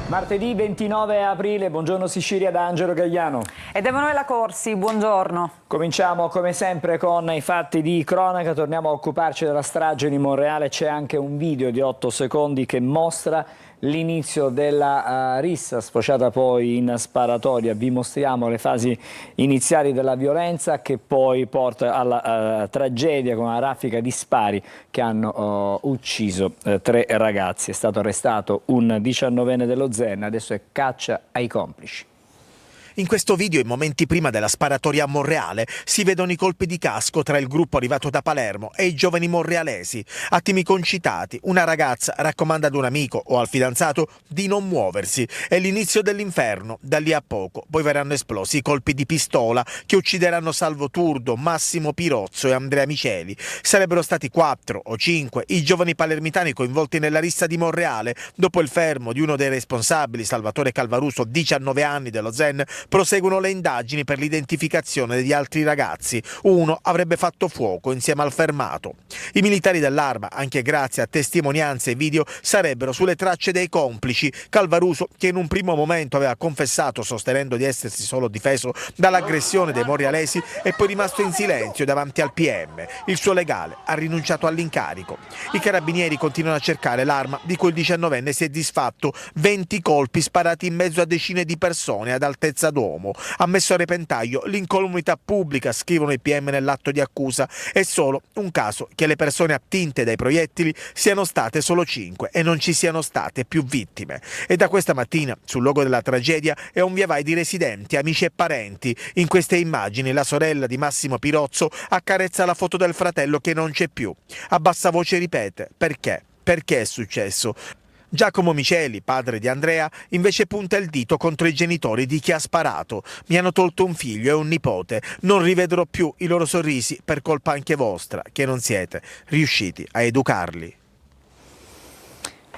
Martedì 29 aprile, buongiorno Sicilia da Angelo Gagliano. Ed Emanuela Corsi, buongiorno. Cominciamo come sempre con i fatti di cronaca, torniamo a occuparci della strage di Monreale. C'è anche un video di 8 secondi che mostra l'inizio della rissa sfociata poi in sparatoria. Vi mostriamo le fasi iniziali della violenza che poi porta alla tragedia con una raffica di spari che hanno ucciso 3 ragazzi. È stato arrestato un 19enne dello Zen, adesso è caccia ai complici. In questo video, in momenti prima della sparatoria a Monreale, si vedono i colpi di casco tra il gruppo arrivato da Palermo e i giovani monrealesi. Attimi concitati, una ragazza raccomanda ad un amico o al fidanzato di non muoversi. È l'inizio dell'inferno, da lì a poco. Poi verranno esplosi i colpi di pistola che uccideranno Salvo Turdo, Massimo Pirozzo e Andrea Miceli. Sarebbero stati 4 o 5 i giovani palermitani coinvolti nella rissa di Monreale. Dopo il fermo di uno dei responsabili, Salvatore Calvaruso, 19 anni, dello Zen, proseguono le indagini per l'identificazione degli altri ragazzi. Uno avrebbe fatto fuoco insieme al fermato. I militari dell'Arma, anche grazie a testimonianze e video, sarebbero sulle tracce dei complici. Calvaruso, che in un primo momento aveva confessato sostenendo di essersi solo difeso dall'aggressione dei monrealesi, è poi rimasto in silenzio davanti al PM. Il suo legale ha rinunciato all'incarico. I carabinieri continuano a cercare l'Arma di cui il 19enne si è disfatto. 20 colpi sparati in mezzo a decine di persone ad altezza d'uomo. Ha messo a repentaglio l'incolumità pubblica, scrivono i PM nell'atto di accusa. È solo un caso che le persone attinte dai proiettili siano state solo 5 e non ci siano state più vittime. E da questa mattina, sul luogo della tragedia, è un via vai di residenti, amici e parenti. In queste immagini la sorella di Massimo Pirozzo accarezza la foto del fratello che non c'è più. A bassa voce ripete: perché? Perché è successo? Giacomo Miceli, padre di Andrea, invece punta il dito contro i genitori di chi ha sparato. Mi hanno tolto un figlio e un nipote. Non rivedrò più i loro sorrisi per colpa anche vostra, che non siete riusciti a educarli.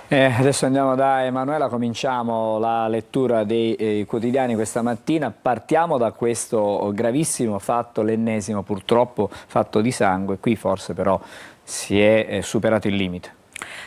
Adesso andiamo da Emanuela, cominciamo la lettura dei quotidiani questa mattina. Partiamo da questo gravissimo fatto, l'ennesimo purtroppo fatto di sangue. Qui forse però si è superato il limite.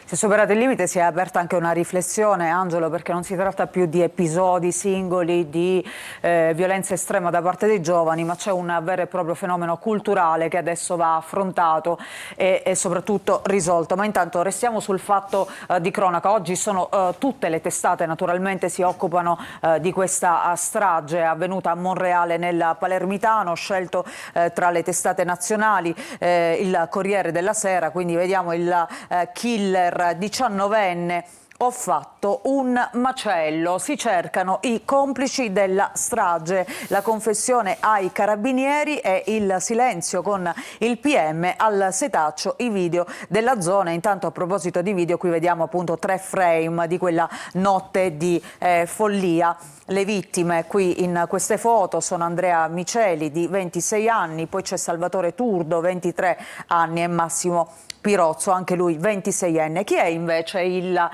Si è superato il limite, si è aperta anche una riflessione, Angelo, perché non si tratta più di episodi singoli di violenza estrema da parte dei giovani, ma c'è un vero e proprio fenomeno culturale che adesso va affrontato e soprattutto risolto. Ma intanto restiamo sul fatto di cronaca. Oggi sono tutte le testate, naturalmente, si occupano di questa strage avvenuta a Monreale nel Palermitano. Ho scelto tra le testate nazionali il Corriere della Sera, quindi vediamo il killer 19enne. Ho fatto un macello, si cercano i complici della strage, la confessione ai carabinieri e il silenzio con il PM al setaccio, i video della zona. Intanto, a proposito di video, qui vediamo appunto 3 frame di quella notte di follia. Le vittime qui in queste foto sono Andrea Miceli di 26 anni, poi c'è Salvatore Turdo 23 anni e Massimo Pirozzo, anche lui 26enne. Chi è invece il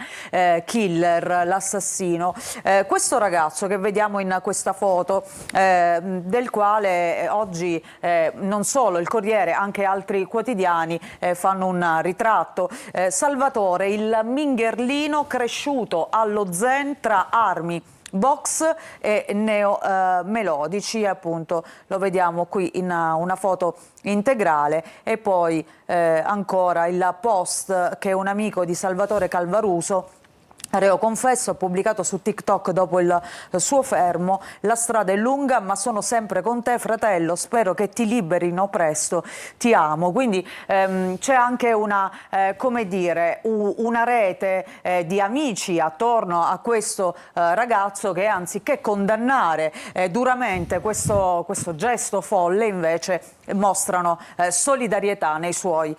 killer, l'assassino? Questo ragazzo che vediamo in questa foto, del quale oggi non solo il Corriere, anche altri quotidiani fanno un ritratto. Salvatore, il mingherlino cresciuto allo Zen tra armi, box e neomelodici, appunto lo vediamo qui in una foto integrale. E poi ancora il post che un amico di Salvatore Calvaruso, reo confesso, ha pubblicato su TikTok dopo il suo fermo: la strada è lunga ma sono sempre con te fratello, spero che ti liberino presto, ti amo. Quindi c'è anche una, come dire, una rete di amici attorno a questo ragazzo che, anziché condannare duramente questo gesto folle, invece mostrano solidarietà nei suoi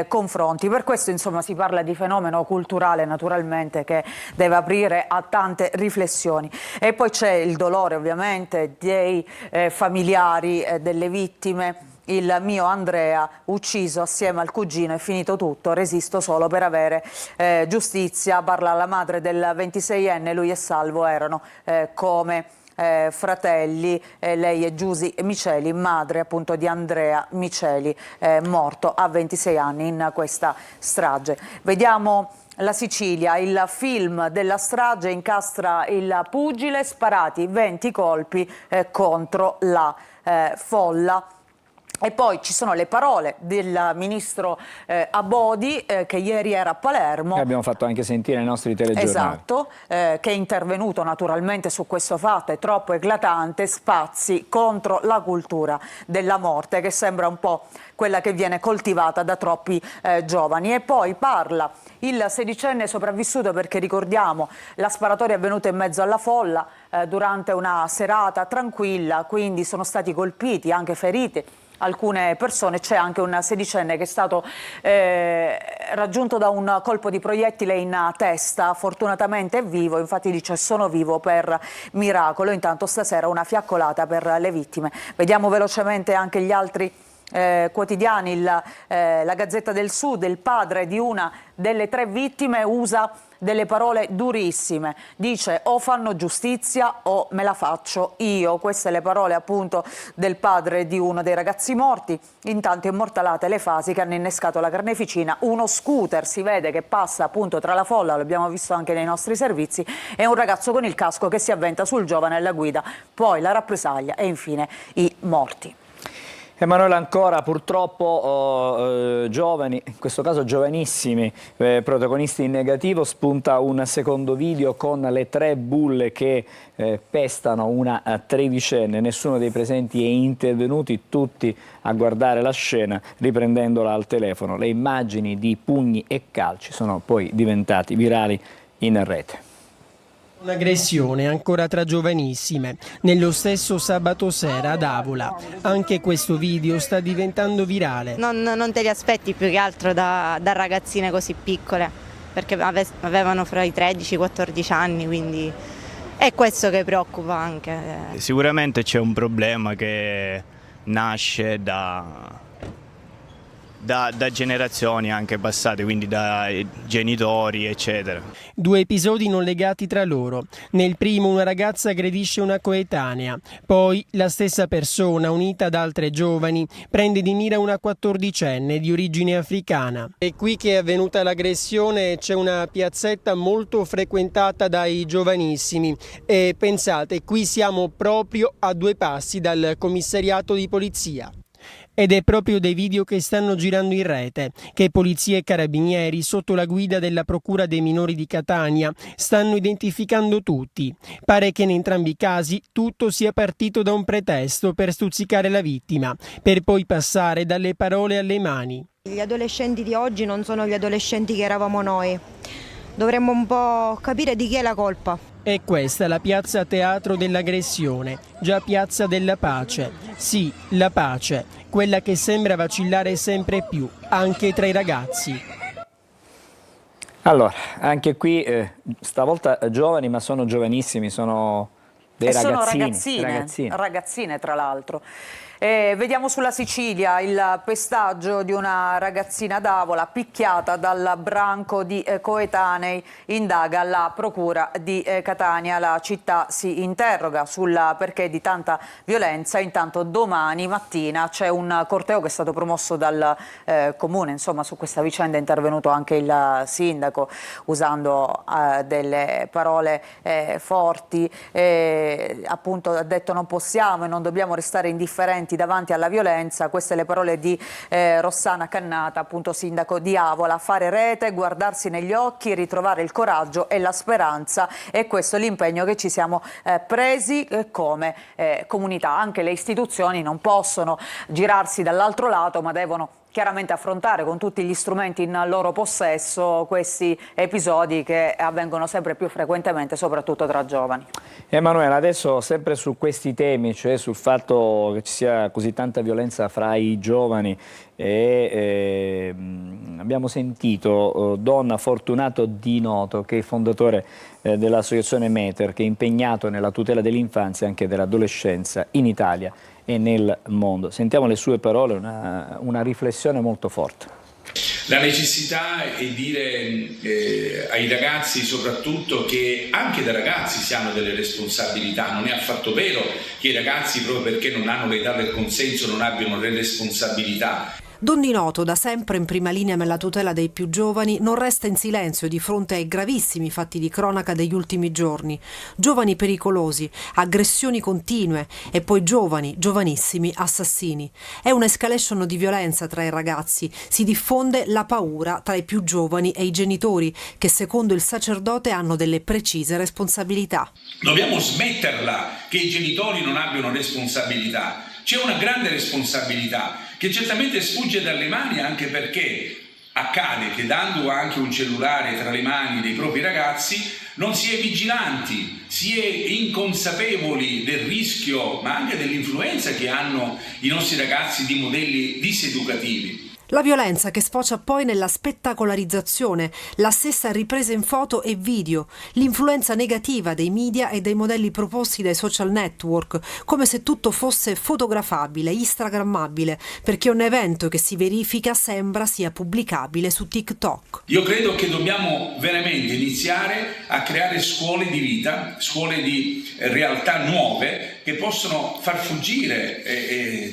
confronti. Per questo, insomma, si parla di fenomeno culturale, naturalmente, che deve aprire a tante riflessioni. E poi c'è il dolore, ovviamente, dei familiari delle vittime. Il mio Andrea, ucciso assieme al cugino, è finito tutto, resisto solo per avere giustizia. Parla la madre del 26enne, lui e Salvo erano come fratelli. Lei è Giusy Miceli, madre appunto di Andrea Miceli, morto a 26 anni in questa strage. Vediamo la Sicilia, il film della strage incastra il pugile, sparati 20 colpi contro la folla. E poi ci sono le parole del ministro Abodi che ieri era a Palermo. Che abbiamo fatto anche sentire ai nostri telegiornali. Esatto, che è intervenuto naturalmente su questo fatto, è troppo eclatante, spazi contro la cultura della morte che sembra un po' quella che viene coltivata da troppi giovani. E poi parla il sedicenne sopravvissuto, perché ricordiamo la sparatoria è avvenuta in mezzo alla folla durante una serata tranquilla, quindi sono stati colpiti, anche feriti alcune persone. C'è anche un sedicenne che è stato raggiunto da un colpo di proiettile in testa, fortunatamente è vivo, infatti dice sono vivo per miracolo. Intanto stasera una fiaccolata per le vittime. Vediamo velocemente anche gli altri quotidiani. La Gazzetta del Sud, il padre di una delle 3 vittime usa delle parole durissime, dice o fanno giustizia o me la faccio io. Queste le parole appunto del padre di uno dei ragazzi morti. Intanto immortalate le fasi che hanno innescato la carneficina, uno scooter si vede che passa appunto tra la folla, l'abbiamo visto anche nei nostri servizi, e un ragazzo con il casco che si avventa sul giovane alla guida, poi la rappresaglia e infine i morti. Emanuele, ancora purtroppo giovani, in questo caso giovanissimi, protagonisti in negativo. Spunta un secondo video con le 3 bulle che pestano una tredicenne. Nessuno dei presenti è intervenuto, tutti a guardare la scena riprendendola al telefono. Le immagini di pugni e calci sono poi diventati virali in rete. Un'aggressione ancora tra giovanissime, nello stesso sabato sera ad Avola. Anche questo video sta diventando virale. Non te li aspetti più che altro da ragazzine così piccole, perché avevano fra i 13 e i 14 anni, quindi è questo che preoccupa anche. Sicuramente c'è un problema che nasce da generazioni anche passate, quindi da genitori eccetera. 2 episodi non legati tra loro. Nel primo una ragazza aggredisce una coetanea, poi la stessa persona, unita ad altre giovani, prende di mira una 14enne di origine africana. E qui che è avvenuta l'aggressione c'è una piazzetta molto frequentata dai giovanissimi e pensate, qui siamo proprio a 2 passi dal commissariato di polizia. Ed è proprio dei video che stanno girando in rete che polizia e carabinieri, sotto la guida della Procura dei minori di Catania, stanno identificando tutti. Pare che in entrambi i casi tutto sia partito da un pretesto per stuzzicare la vittima, per poi passare dalle parole alle mani. Gli adolescenti di oggi non sono gli adolescenti che eravamo noi. Dovremmo un po' capire di chi è la colpa. E questa è la piazza teatro dell'aggressione, già piazza della pace. Sì, la pace, quella che sembra vacillare sempre più, anche tra i ragazzi. Allora, anche qui stavolta giovani, ma sono giovanissimi, sono dei ragazzini. Sono ragazzine tra l'altro. Vediamo sulla Sicilia il pestaggio di una ragazzina d'Avola picchiata dal branco di coetanei. Indaga la procura di Catania. La città si interroga sul perché di tanta violenza. Intanto domani mattina c'è un corteo che è stato promosso dal comune. Insomma, su questa vicenda è intervenuto anche il sindaco usando delle parole forti. Appunto ha detto non possiamo e non dobbiamo restare indifferenti davanti alla violenza. Queste le parole di Rossana Cannata, appunto sindaco di Avola. Fare rete, guardarsi negli occhi, ritrovare il coraggio e la speranza, e questo è l'impegno che ci siamo presi come comunità. Anche le istituzioni non possono girarsi dall'altro lato, ma devono chiaramente affrontare con tutti gli strumenti in loro possesso questi episodi che avvengono sempre più frequentemente, soprattutto tra giovani. Emanuele, adesso sempre su questi temi, cioè sul fatto che ci sia così tanta violenza fra i giovani, abbiamo sentito Don Fortunato Di Noto, che è il fondatore dell'associazione Meter, che è impegnato nella tutela dell'infanzia e anche dell'adolescenza in Italia e nel mondo. Sentiamo le sue parole, una riflessione molto forte. La necessità è dire ai ragazzi soprattutto che anche da ragazzi si hanno delle responsabilità. Non è affatto vero che i ragazzi, proprio perché non hanno l'età del consenso, non abbiano le responsabilità. Don Di Noto, da sempre in prima linea nella tutela dei più giovani, non resta in silenzio di fronte ai gravissimi fatti di cronaca degli ultimi giorni. Giovani pericolosi, aggressioni continue e poi giovani, giovanissimi assassini. È un'escalation di violenza tra i ragazzi, si diffonde la paura tra i più giovani e i genitori, che secondo il sacerdote hanno delle precise responsabilità. Dobbiamo smetterla che i genitori non abbiano responsabilità. C'è una grande responsabilità che certamente sfugge dalle mani, anche perché accade che dando anche un cellulare tra le mani dei propri ragazzi non si è vigilanti, si è inconsapevoli del rischio ma anche dell'influenza che hanno i nostri ragazzi di modelli diseducativi. La violenza che sfocia poi nella spettacolarizzazione, la stessa ripresa in foto e video, l'influenza negativa dei media e dei modelli proposti dai social network, come se tutto fosse fotografabile, instagrammabile, perché un evento che si verifica sembra sia pubblicabile su TikTok. Io credo che dobbiamo veramente iniziare a creare scuole di vita, scuole di realtà nuove che possono far fuggire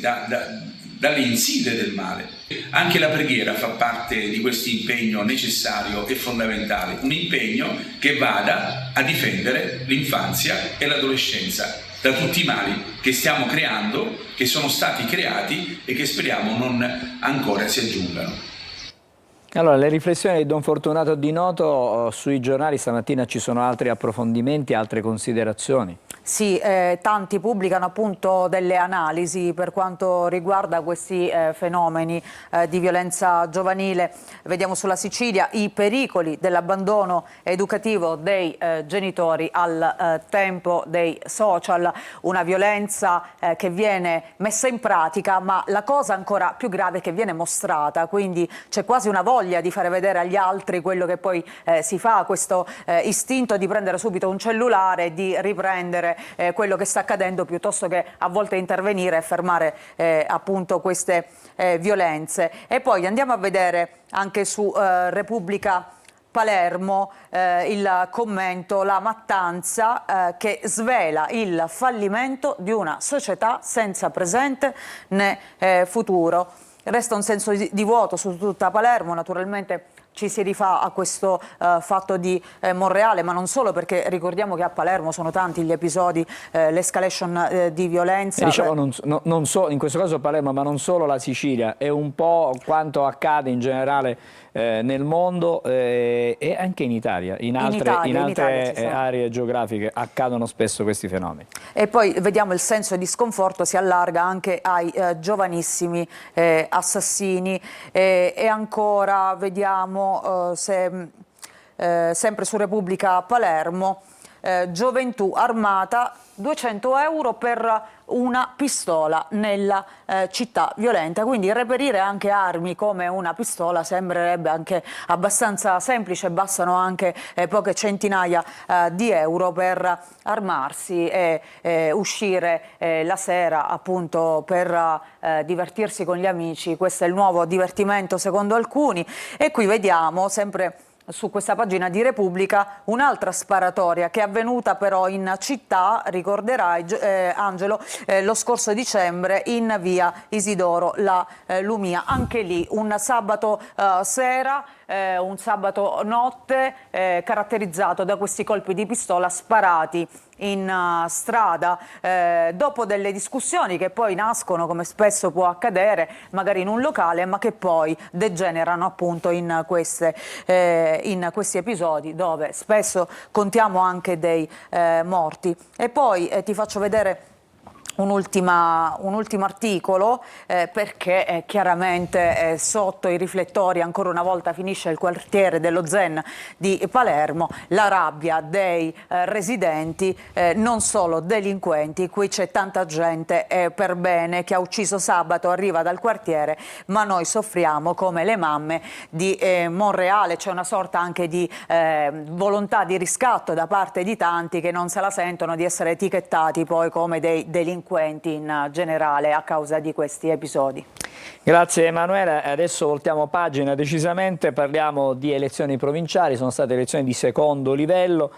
dalle insidie del male. Anche la preghiera fa parte di questo impegno necessario e fondamentale, un impegno che vada a difendere l'infanzia e l'adolescenza da tutti i mali che stiamo creando, che sono stati creati e che speriamo non ancora si aggiungano. Allora, le riflessioni di Don Fortunato Di Noto, sui giornali stamattina ci sono altri approfondimenti, altre considerazioni? Sì, tanti pubblicano appunto delle analisi per quanto riguarda questi fenomeni di violenza giovanile. Vediamo sulla Sicilia i pericoli dell'abbandono educativo dei genitori al tempo dei social, una violenza che viene messa in pratica, ma la cosa ancora più grave è che viene mostrata, quindi c'è quasi una voglia di fare vedere agli altri quello che poi si fa, questo istinto di prendere subito un cellulare e di riprendere quello che sta accadendo, piuttosto che a volte intervenire e fermare appunto queste violenze. E poi andiamo a vedere anche su Repubblica Palermo il commento, la mattanza che svela il fallimento di una società senza presente né futuro. Resta un senso di vuoto su tutta Palermo, naturalmente ci si rifà a questo fatto di Monreale, ma non solo, perché ricordiamo che a Palermo sono tanti gli episodi, l'escalation di violenza. Diciamo non solo, in questo caso Palermo, ma non solo la Sicilia, è un po' quanto accade in generale nel mondo e anche in Italia. In altre aree geografiche accadono spesso questi fenomeni. E poi vediamo il senso di sconforto si allarga anche ai giovanissimi assassini e ancora vediamo sempre su Repubblica Palermo, gioventù armata, 200 euro per una pistola nella città violenta. Quindi reperire anche armi come una pistola sembrerebbe anche abbastanza semplice, bastano anche poche centinaia di euro per armarsi e uscire la sera appunto per divertirsi con gli amici. Questo è il nuovo divertimento secondo alcuni. E qui vediamo sempre su questa pagina di Repubblica un'altra sparatoria che è avvenuta però in città, ricorderai Angelo, lo scorso dicembre in via Isidoro La Lumia. Anche lì un sabato sera, un sabato notte caratterizzato da questi colpi di pistola sparati in strada dopo delle discussioni che poi nascono, come spesso può accadere, magari in un locale, ma che poi degenerano appunto in questi episodi dove spesso contiamo anche dei morti. E poi ti faccio vedere un ultimo articolo perché chiaramente sotto i riflettori ancora una volta finisce il quartiere dello Zen di Palermo, la rabbia dei residenti, non solo delinquenti. Qui c'è tanta gente per bene che ha ucciso sabato, arriva dal quartiere, ma noi soffriamo come le mamme di Monreale. C'è una sorta anche di volontà di riscatto da parte di tanti che non se la sentono di essere etichettati poi come dei delinquenti. delinquenti in generale a causa di questi episodi. Grazie Emanuela, adesso voltiamo pagina decisamente, parliamo di elezioni provinciali, sono state elezioni di secondo livello,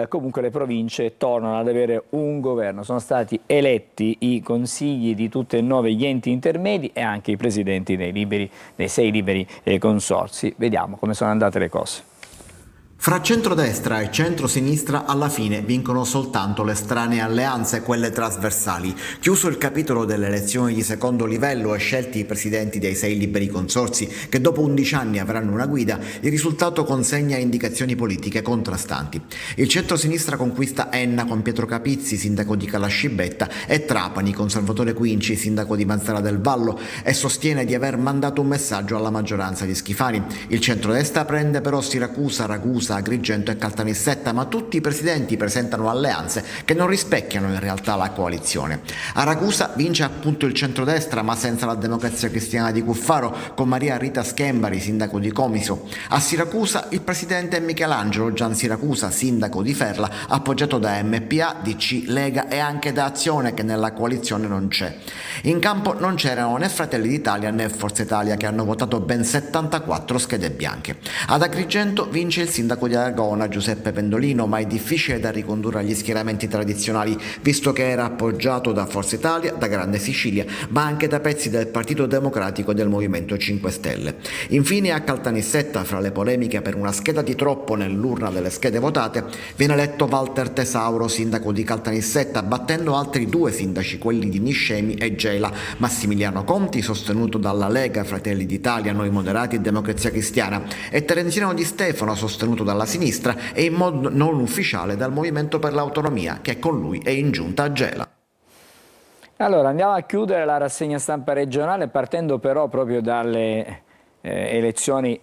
comunque le province tornano ad avere un governo, sono stati eletti i consigli di tutti e 9 gli enti intermedi e anche i presidenti dei 6 liberi consorzi. Vediamo come sono andate le cose. Fra centrodestra e centrosinistra alla fine vincono soltanto le strane alleanze, quelle trasversali. Chiuso il capitolo delle elezioni di secondo livello e scelti i presidenti dei 6 liberi consorzi che dopo 11 anni avranno una guida, il risultato consegna indicazioni politiche contrastanti. Il centrosinistra conquista Enna con Pietro Capizzi, sindaco di Calascibetta, e Trapani con Salvatore Quinci, sindaco di Mazzara del Vallo, e sostiene di aver mandato un messaggio alla maggioranza di Schifani. Il centrodestra prende però Siracusa, Ragusa, Agrigento e Caltanissetta, ma tutti i presidenti presentano alleanze che non rispecchiano in realtà la coalizione. A Ragusa vince appunto il centrodestra, ma senza la Democrazia Cristiana di Cuffaro, con Maria Rita Schembari, sindaco di Comiso. A Siracusa il presidente è Michelangelo Gian Siracusa, sindaco di Ferla, appoggiato da MPA, DC, Lega e anche da Azione, che nella coalizione non c'è. In campo non c'erano né Fratelli d'Italia né Forza Italia, che hanno votato ben 74 schede bianche. Ad Agrigento vince il sindaco di Aragona, Giuseppe Pendolino, ma è difficile da ricondurre agli schieramenti tradizionali, visto che era appoggiato da Forza Italia, da Grande Sicilia, ma anche da pezzi del Partito Democratico e del Movimento 5 Stelle. Infine a Caltanissetta, fra le polemiche per una scheda di troppo nell'urna delle schede votate, viene eletto Walter Tesauro, sindaco di Caltanissetta, battendo altri 2 sindaci, quelli di Niscemi e Gela, Massimiliano Conti, sostenuto dalla Lega, Fratelli d'Italia, Noi Moderati e Democrazia Cristiana, e Terenziano Di Stefano, sostenuto dalla sinistra e in modo non ufficiale dal Movimento per l'Autonomia, che con lui è in giunta a Gela. Allora andiamo a chiudere la rassegna stampa regionale partendo però proprio dalle elezioni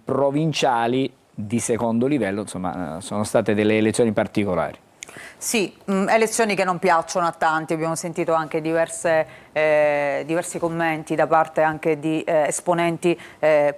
provinciali di secondo livello, insomma sono state delle elezioni particolari. Sì, elezioni che non piacciono a tanti, abbiamo sentito anche diversi commenti da parte anche di esponenti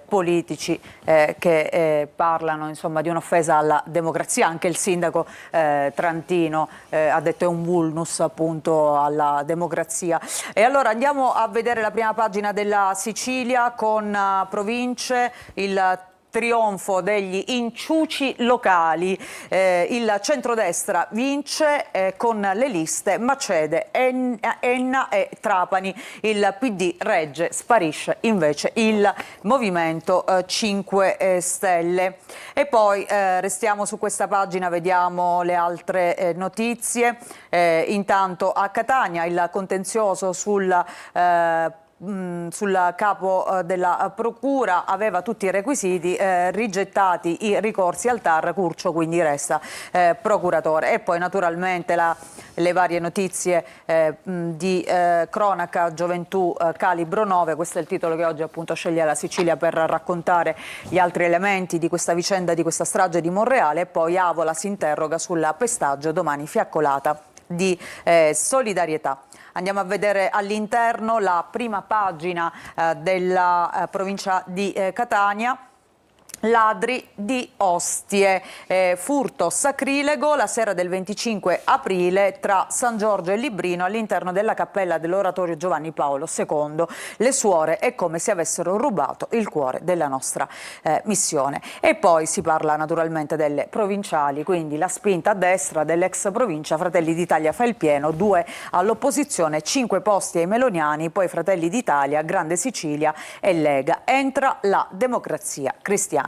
politici che parlano insomma di un'offesa alla democrazia. Anche il sindaco Trantino ha detto è un vulnus appunto alla democrazia. E allora andiamo a vedere la prima pagina della Sicilia con province, il trionfo degli inciuci locali, il centrodestra vince con le liste Macede, Enna e Trapani, il PD regge, sparisce invece il Movimento 5 Stelle. E poi restiamo su questa pagina, vediamo le altre notizie. Intanto a Catania il contenzioso sul capo della procura aveva tutti i requisiti, rigettati i ricorsi al TAR, Curcio quindi resta procuratore. E poi naturalmente le varie notizie di cronaca, gioventù, calibro 9, questo è il titolo che oggi appunto sceglie la Sicilia per raccontare gli altri elementi di questa vicenda, di questa strage di Monreale. E poi Avola si interroga sul pestaggio, domani fiaccolata di solidarietà. Andiamo a vedere all'interno la prima pagina della provincia di Catania. Ladri di ostie, furto sacrilego la sera del 25 aprile tra San Giorgio e Librino all'interno della cappella dell'oratorio Giovanni Paolo II. Le suore è come se avessero rubato il cuore della nostra missione. E poi si parla naturalmente delle provinciali, quindi la spinta a destra dell'ex provincia, Fratelli d'Italia fa il pieno, 2 all'opposizione, 5 posti ai meloniani, poi Fratelli d'Italia, Grande Sicilia e Lega. Entra la Democrazia Cristiana.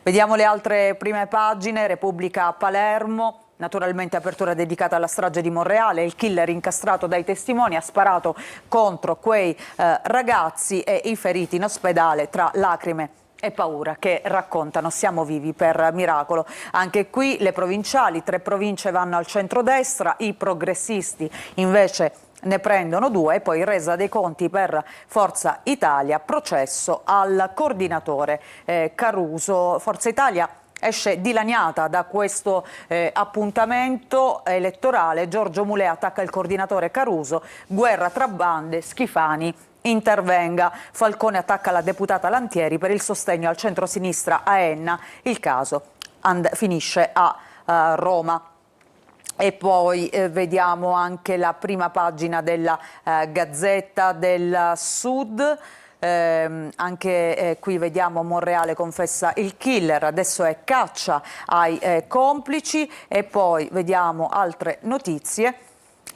Vediamo le altre prime pagine. Repubblica Palermo, naturalmente apertura dedicata alla strage di Monreale, il killer incastrato dai testimoni ha sparato contro quei ragazzi e i feriti in ospedale tra lacrime e paura che raccontano siamo vivi per miracolo. Anche qui le provinciali, 3 province vanno al centrodestra, i progressisti invece ne prendono 2 e poi resa dei conti per Forza Italia, processo al coordinatore Caruso. Forza Italia esce dilaniata da questo appuntamento elettorale. Giorgio Mulè attacca il coordinatore Caruso, guerra tra bande, Schifani intervenga. Falcone attacca la deputata Lantieri per il sostegno al centrosinistra a Enna. Il caso finisce a Roma. E poi vediamo anche la prima pagina della Gazzetta del Sud. Anche qui vediamo Monreale confessa il killer, adesso è caccia ai complici. E poi vediamo altre notizie.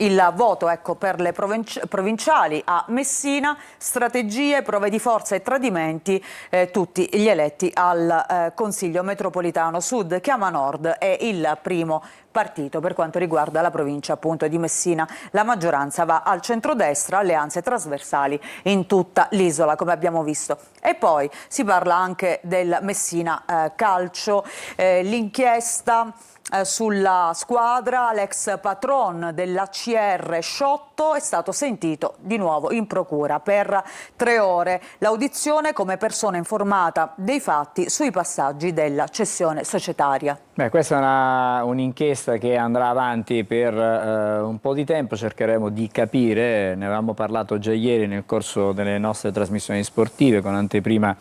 Il voto, ecco, per le provinciali a Messina, strategie, prove di forza e tradimenti, tutti gli eletti al Consiglio Metropolitano Sud. Chiama Nord è il primo partito per quanto riguarda la provincia appunto di Messina. La maggioranza va al centrodestra, alleanze trasversali in tutta l'isola, come abbiamo visto. E poi si parla anche del Messina Calcio, l'inchiesta sulla squadra. L'ex patron dell'ACR Sciotto è stato sentito di nuovo in procura per 3 ore. L'audizione come persona informata dei fatti sui passaggi della cessione societaria. Beh, questa è un'inchiesta che andrà avanti per un po' di tempo, cercheremo di capire, ne avevamo parlato già ieri nel corso delle nostre trasmissioni sportive con anteprima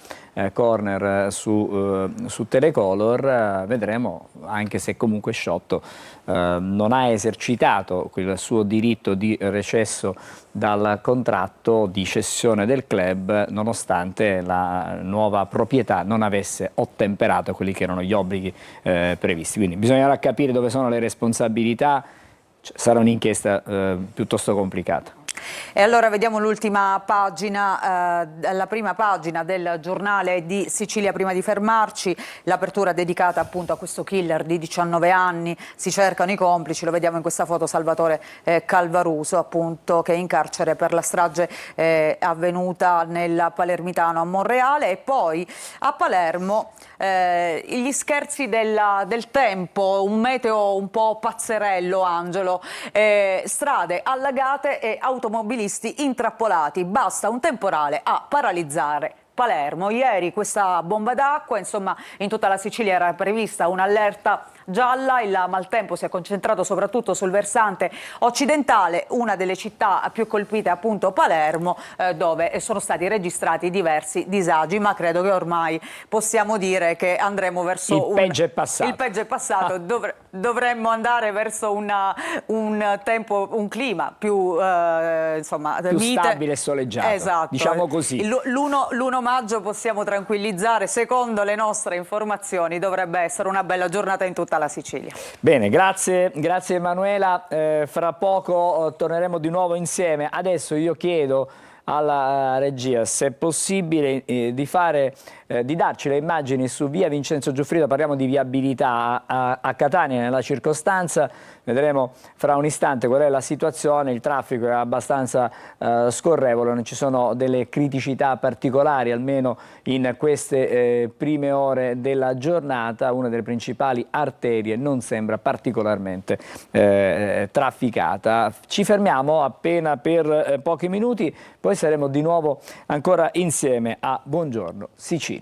corner su Telecolor, vedremo, anche se comunque Sciotto non ha esercitato quel suo diritto di recesso dal contratto di cessione del club, nonostante la nuova proprietà non avesse ottemperato quelli che erano gli obblighi previsti. Quindi bisognerà capire dove sono le responsabilità, sarà un'inchiesta piuttosto complicata. E allora vediamo l'ultima pagina, la prima pagina del giornale di Sicilia prima di fermarci, l'apertura dedicata appunto a questo killer di 19 anni, si cercano i complici, lo vediamo in questa foto Salvatore Calvaruso appunto che è in carcere per la strage avvenuta nel palermitano a Monreale. E poi a Palermo gli scherzi del tempo, un meteo un po' pazzerello, Angelo, strade allagate e automobilisti intrappolati, basta un temporale a paralizzare Palermo. Ieri questa bomba d'acqua, insomma in tutta la Sicilia era prevista un'allerta gialla, il maltempo si è concentrato soprattutto sul versante occidentale, una delle città più colpite appunto Palermo, dove sono stati registrati diversi disagi, ma credo che ormai possiamo dire che andremo verso il peggio è passato. Il peggio è passato, dovremmo andare verso un tempo, un clima più insomma più mite, stabile e soleggiato, esatto, diciamo così. L'1 maggio possiamo tranquillizzare, secondo le nostre informazioni dovrebbe essere una bella giornata in tutta la Sicilia. Bene, grazie Emanuela, fra poco torneremo di nuovo insieme. Adesso io chiedo alla regia se è possibile di darci le immagini su via Vincenzo Giuffrida, parliamo di viabilità a Catania nella circostanza, vedremo fra un istante qual è la situazione, il traffico è abbastanza scorrevole, non ci sono delle criticità particolari almeno in queste prime ore della giornata, una delle principali arterie non sembra particolarmente trafficata. Ci fermiamo appena per pochi minuti, poi saremo di nuovo ancora insieme a Buongiorno Sicilia.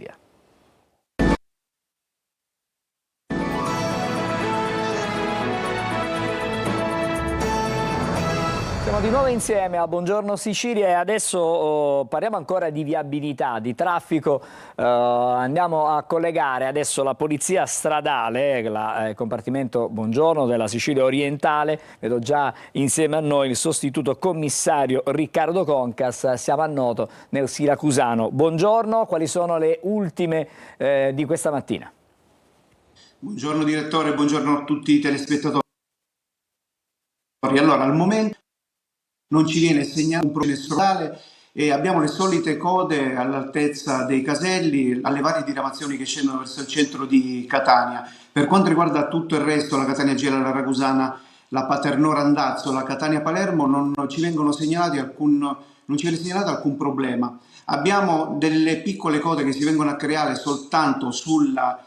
Siamo di nuovo insieme a Buongiorno Sicilia e adesso parliamo ancora di viabilità, di traffico, andiamo a collegare adesso la polizia stradale, il compartimento Buongiorno della Sicilia orientale, vedo già insieme a noi il sostituto commissario Riccardo Concas, siamo a Noto nel Siracusano. Buongiorno, quali sono le ultime di questa mattina? Buongiorno direttore, buongiorno a tutti i telespettatori. Allora, al momento non ci viene segnato un problema stradale e abbiamo le solite code all'altezza dei caselli, alle varie diramazioni che scendono verso il centro di Catania. Per quanto riguarda tutto il resto, la Catania Gela, la Ragusana, la Paternò-Randazzo, la Catania-Palermo, non ci viene segnalato alcun problema. Abbiamo delle piccole code che si vengono a creare soltanto sulla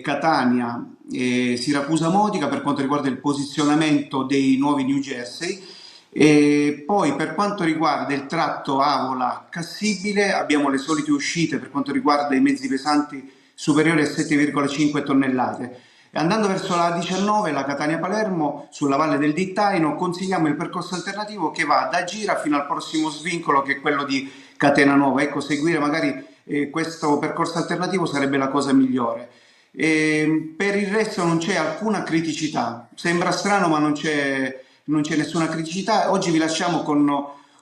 Catania Siracusa Modica per quanto riguarda il posizionamento dei nuovi New Jersey. E poi per quanto riguarda il tratto Avola-Cassibile abbiamo le solite uscite per quanto riguarda i mezzi pesanti superiori a 7,5 tonnellate. E andando verso la 19, la Catania-Palermo, sulla Valle del Dittaino, consigliamo il percorso alternativo che va da Gira fino al prossimo svincolo che è quello di Catena Nuova. Ecco, seguire magari questo percorso alternativo sarebbe la cosa migliore. Per il resto non c'è alcuna criticità. Sembra strano, ma non c'è nessuna criticità. Oggi vi lasciamo con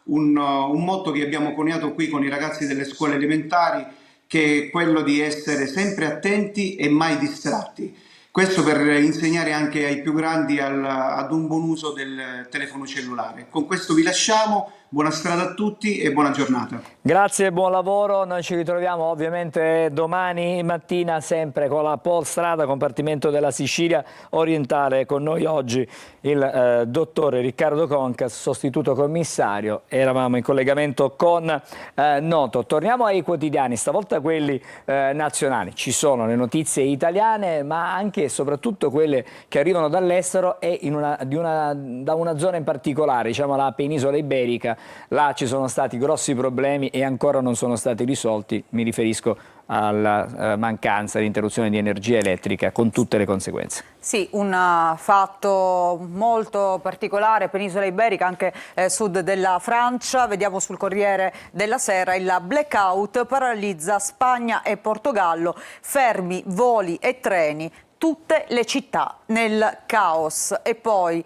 un motto che abbiamo coniato qui con i ragazzi delle scuole elementari, che è quello di essere sempre attenti e mai distratti. Questo per insegnare anche ai più grandi ad un buon uso del telefono cellulare. Con questo vi lasciamo, buona strada a tutti e buona giornata. Grazie e buon lavoro, noi ci ritroviamo ovviamente domani mattina sempre con la Polstrada, compartimento della Sicilia orientale. Con noi oggi il dottore Riccardo Concas, sostituto commissario. Eravamo in collegamento con Noto. Torniamo ai quotidiani, stavolta quelli nazionali. Ci sono le notizie italiane, ma anche e soprattutto quelle che arrivano dall'estero e da una zona in particolare, diciamo la penisola iberica. Là ci sono stati grossi problemi e ancora non sono stati risolti. Mi riferisco alla mancanza di interruzione di energia elettrica con tutte le conseguenze. Sì, un fatto molto particolare, penisola iberica, anche sud della Francia. Vediamo sul Corriere della Sera: il blackout paralizza Spagna e Portogallo, fermi voli e treni, tutte le città nel caos. E poi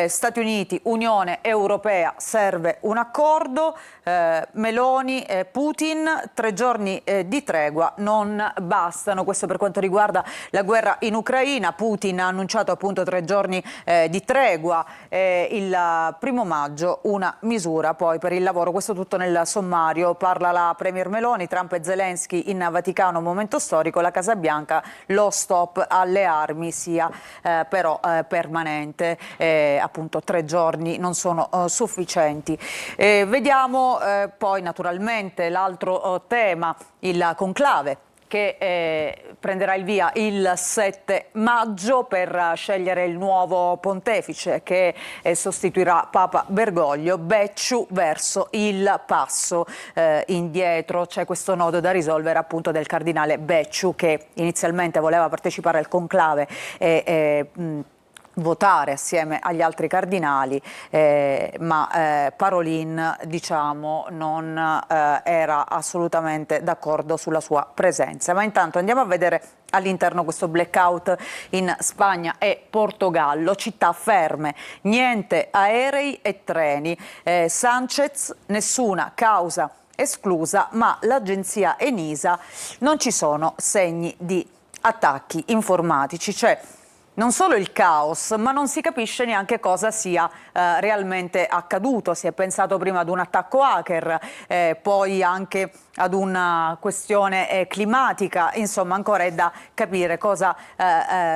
Stati Uniti, Unione Europea, serve un accordo, Meloni, Putin, 3 giorni di tregua non bastano. Questo per quanto riguarda la guerra in Ucraina. Putin ha annunciato appunto 3 giorni di tregua, il 1° maggio una misura poi per il lavoro. Questo tutto nel sommario. Parla la Premier Meloni, Trump e Zelensky in Vaticano, momento storico, la Casa Bianca, lo stop alle armi sia però permanente, appunto 3 giorni non sono sufficienti. Vediamo poi naturalmente l'altro tema, il conclave che prenderà il via il 7 maggio per scegliere il nuovo pontefice che sostituirà Papa Bergoglio. Becciu verso il passo indietro. C'è questo nodo da risolvere appunto del cardinale Becciu, che inizialmente voleva partecipare al conclave e votare assieme agli altri cardinali, ma Parolin, diciamo, non era assolutamente d'accordo sulla sua presenza. Ma intanto andiamo a vedere all'interno questo blackout in Spagna e Portogallo. Città ferme, niente aerei e treni. Sanchez, nessuna causa esclusa, ma l'agenzia ENISA, non ci sono segni di attacchi informatici. C'è non solo il caos, ma non si capisce neanche cosa sia realmente accaduto. Si è pensato prima ad un attacco hacker, poi anche ad una questione climatica. Insomma, ancora è da capire cosa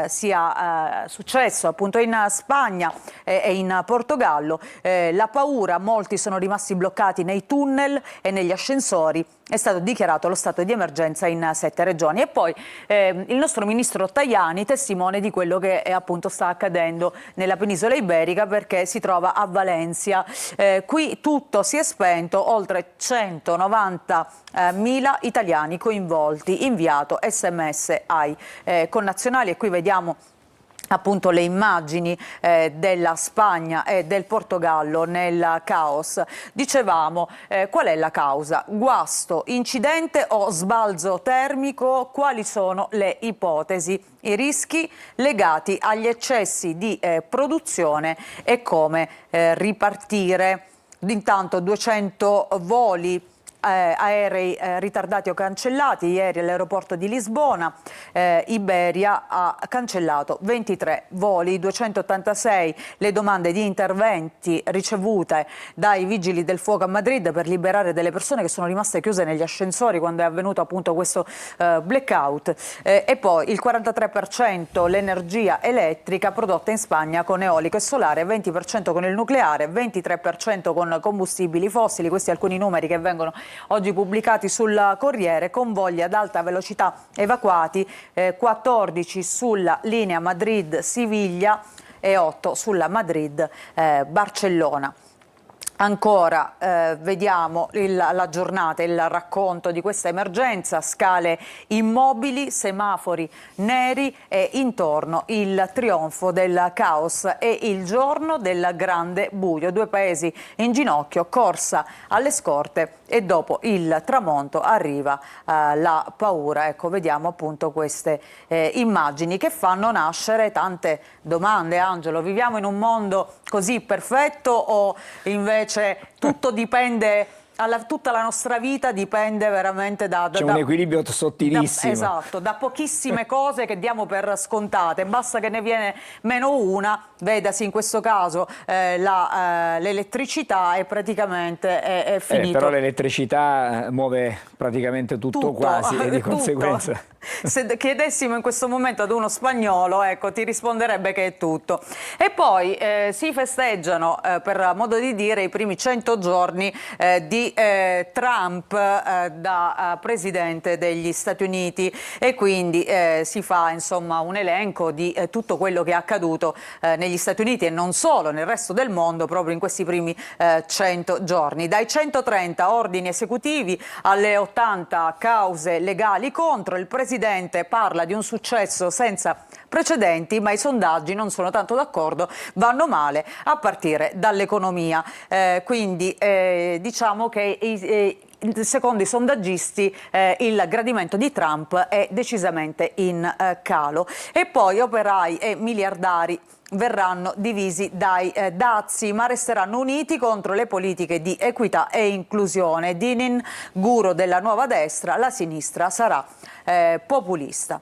sia successo appunto in Spagna e in Portogallo. La paura, molti sono rimasti bloccati nei tunnel e negli ascensori. È stato dichiarato lo stato di emergenza in 7 regioni. E poi il nostro ministro Tajani, testimone di quello che appunto sta accadendo nella penisola iberica, perché si trova a Valencia. Qui tutto si è spento, oltre 190.000 italiani coinvolti, inviato SMS ai connazionali. E qui vediamo appunto le immagini della Spagna e del Portogallo nel caos. Dicevamo, qual è la causa? Guasto, incidente o sbalzo termico? Quali sono le ipotesi? I rischi legati agli eccessi di produzione e come ripartire. Intanto 200 voli aerei ritardati o cancellati ieri all'aeroporto di Lisbona. Iberia ha cancellato 23 voli, 286 le domande di interventi ricevute dai vigili del fuoco a Madrid per liberare delle persone che sono rimaste chiuse negli ascensori quando è avvenuto appunto questo blackout. E poi il 43% l'energia elettrica prodotta in Spagna con eolico e solare, 20% con il nucleare, 23% con combustibili fossili. Questi alcuni numeri che vengono oggi pubblicati sul Corriere. Convogli ad alta velocità evacuati, 14 sulla linea Madrid-Siviglia e 8 sulla Madrid-Barcellona. Ancora vediamo la giornata, il racconto di questa emergenza, scale immobili, semafori neri e intorno il trionfo del caos e il giorno del grande buio. 2 paesi in ginocchio, corsa alle scorte e dopo il tramonto arriva la paura. Ecco, vediamo appunto queste immagini che fanno nascere tante domande. Angelo, viviamo in un mondo così perfetto o invece tutto dipende, tutta la nostra vita dipende veramente c'è un equilibrio sottilissimo. Esatto, da pochissime cose che diamo per scontate, basta che ne viene meno una, vedasi in questo caso l'elettricità e praticamente è finito. Però l'elettricità muove praticamente tutto quasi e di conseguenza... Se chiedessimo in questo momento ad uno spagnolo, ecco, ti risponderebbe che è tutto. E poi si festeggiano, per modo di dire, i primi 100 giorni di Trump da presidente degli Stati Uniti e quindi si fa insomma un elenco di tutto quello che è accaduto negli Stati Uniti e non solo, nel resto del mondo, proprio in questi primi 100 giorni. Dai 130 ordini esecutivi alle 80 cause legali contro, il presidente parla di un successo senza precedenti, ma i sondaggi non sono tanto d'accordo, vanno male a partire dall'economia. Quindi diciamo che secondo i sondaggisti il gradimento di Trump è decisamente in calo. E poi operai e miliardari verranno divisi dai dazi, ma resteranno uniti contro le politiche di equità e inclusione. Dinin, guru della nuova destra, la sinistra sarà populista.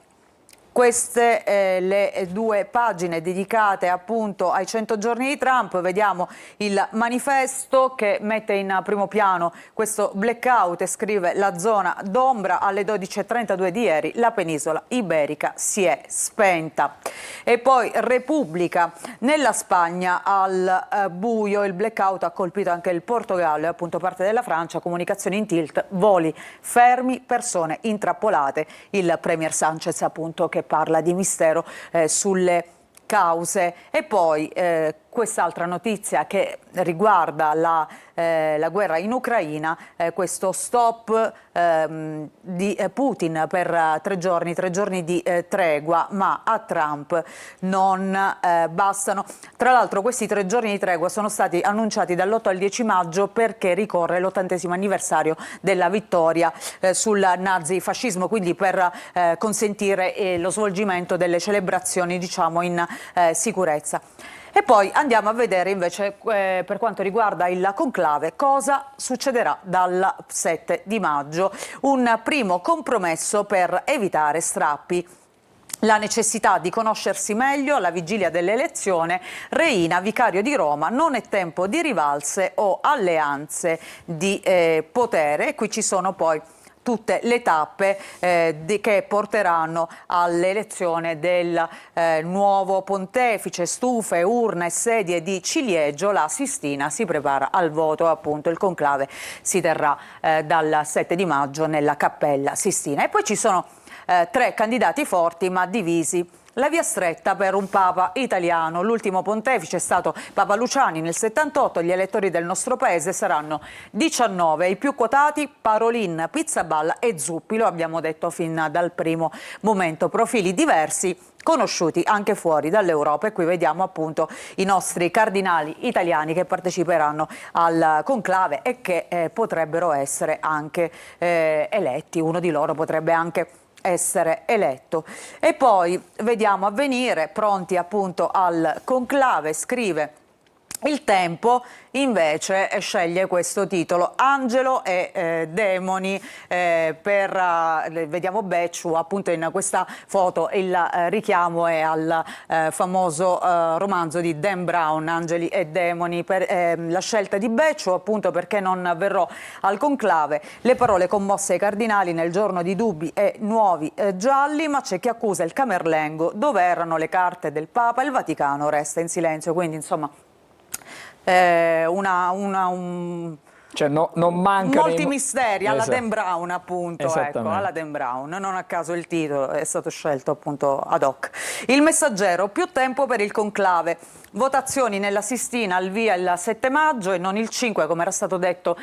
Queste le 2 pagine dedicate appunto ai 100 giorni di Trump. Vediamo il manifesto che mette in primo piano questo blackout e scrive: la zona d'ombra alle 12:32 di ieri, la penisola iberica si è spenta. E poi Repubblica, nella Spagna al buio, il blackout ha colpito anche il Portogallo e appunto parte della Francia, comunicazioni in tilt, voli fermi, persone intrappolate. Il premier Sanchez appunto che parla di mistero sulle cause. E poi quest'altra notizia che riguarda la guerra in Ucraina, questo stop di Putin per 3 giorni di tregua, ma a Trump non bastano. Tra l'altro questi 3 giorni di tregua sono stati annunciati dall'8 al 10 maggio perché ricorre l'80° anniversario della vittoria sul nazifascismo, quindi per consentire lo svolgimento delle celebrazioni, diciamo, in sicurezza. E poi andiamo a vedere invece per quanto riguarda il conclave cosa succederà dal 7 di maggio. Un primo compromesso per evitare strappi. La necessità di conoscersi meglio alla vigilia dell'elezione. Reina, vicario di Roma, non è tempo di rivalse o alleanze di potere. Qui ci sono poi tutte le tappe che porteranno all'elezione del nuovo pontefice, stufe, urne e sedie di ciliegio. La Sistina si prepara al voto, appunto il conclave si terrà dal 7 di maggio nella Cappella Sistina. E poi ci sono 3 candidati forti ma divisi. La via stretta per un Papa italiano. L'ultimo pontefice è stato Papa Luciani nel 78. Gli elettori del nostro paese saranno 19. I più quotati: Parolin, Pizzaballa e Zuppi. Lo abbiamo detto fin dal primo momento. Profili diversi, conosciuti anche fuori dall'Europa. E qui vediamo appunto i nostri cardinali italiani che parteciperanno al conclave e che potrebbero essere anche eletti. Uno di loro potrebbe anche essere eletto. E poi vediamo Avvenire, pronti appunto al conclave, scrive Il Tempo, invece sceglie questo titolo: Angelo e demoni. Vediamo Becciu appunto in questa foto. Il richiamo è al famoso romanzo di Dan Brown, Angeli e demoni. La scelta di Becciu appunto perché non verrò al conclave. Le parole commosse ai cardinali nel giorno di dubbi e nuovi gialli, ma c'è chi accusa il Camerlengo. Dove erano le carte del Papa? Il Vaticano resta in silenzio. Quindi insomma Cioè non mancano molti misteri alla Dan Brown, appunto, ecco, alla Dan Brown. Non a caso il titolo è stato scelto appunto ad hoc. Il Messaggero: più tempo per il conclave. Votazioni nella Sistina al via il 7 maggio e non il 5, come era stato detto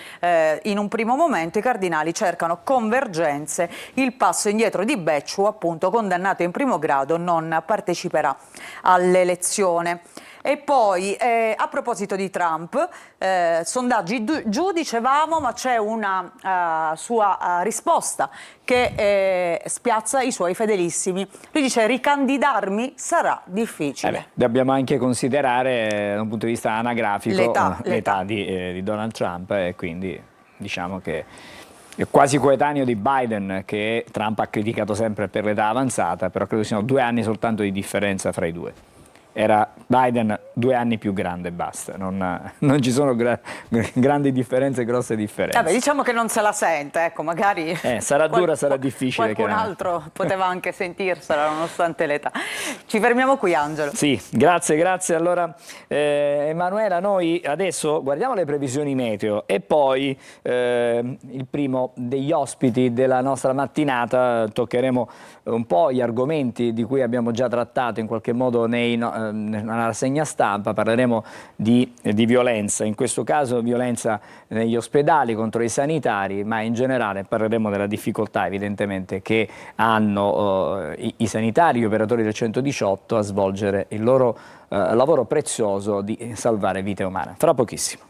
in un primo momento. I cardinali cercano convergenze. Il passo indietro di Becciu, appunto condannato in primo grado, non parteciperà all'elezione. E poi, a proposito di Trump, sondaggi giù, dicevamo, ma c'è una sua risposta che spiazza i suoi fedelissimi. Lui dice: ricandidarmi sarà difficile. Dobbiamo anche considerare, da un punto di vista anagrafico, l'età di Donald Trump, e quindi diciamo che è quasi coetaneo di Biden, che Trump ha criticato sempre per l'età avanzata, però credo siano 2 anni soltanto di differenza fra i due. Era Biden 2 anni più grande, basta, non ci sono grandi differenze, grosse differenze. Vabbè, diciamo che non se la sente, ecco, magari sarà dura, sarà difficile. Qualcun altro poteva anche sentirsela nonostante l'età. Ci fermiamo qui, Angelo. Sì, grazie. Allora, Emanuela, noi adesso guardiamo le previsioni meteo e poi il primo degli ospiti della nostra mattinata. Toccheremo un po' gli argomenti di cui abbiamo già trattato in qualche modo nella rassegna stampa. Parleremo di violenza, in questo caso violenza negli ospedali contro i sanitari, ma in generale parleremo della difficoltà evidentemente che hanno i sanitari, gli operatori del 118 a svolgere il loro lavoro prezioso di salvare vite umane. Fra pochissimo.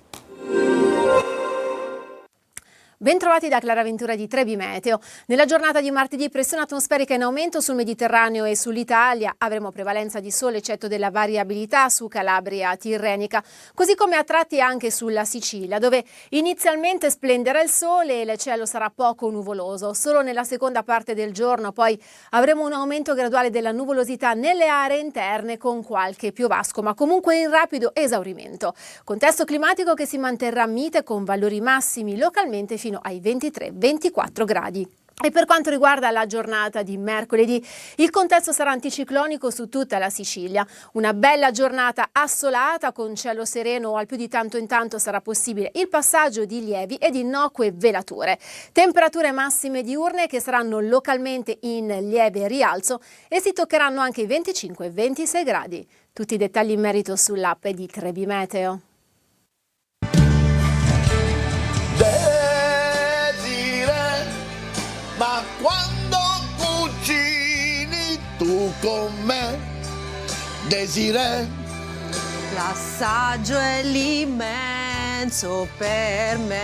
Bentrovati da Clara Ventura di Trebi Meteo. Nella giornata di martedì pressione atmosferica in aumento sul Mediterraneo e sull'Italia. Avremo prevalenza di sole, eccetto della variabilità su Calabria tirrenica, così come a tratti anche sulla Sicilia, dove inizialmente splenderà il sole e il cielo sarà poco nuvoloso. Solo nella seconda parte del giorno poi avremo un aumento graduale della nuvolosità nelle aree interne con qualche piovasco, ma comunque in rapido esaurimento. Contesto climatico che si manterrà mite con valori massimi localmente fino ai 23-24 gradi. E per quanto riguarda la giornata di mercoledì, il contesto sarà anticiclonico su tutta la Sicilia. Una bella giornata assolata con cielo sereno, o al più di tanto in tanto sarà possibile il passaggio di lievi ed innocue velature. Temperature massime diurne che saranno localmente in lieve rialzo e si toccheranno anche i 25-26 gradi. Tutti i dettagli in merito sull'app di Trebi Meteo. Ma quando cucini tu con me, Desiree, l'assaggio è l'immenso per me.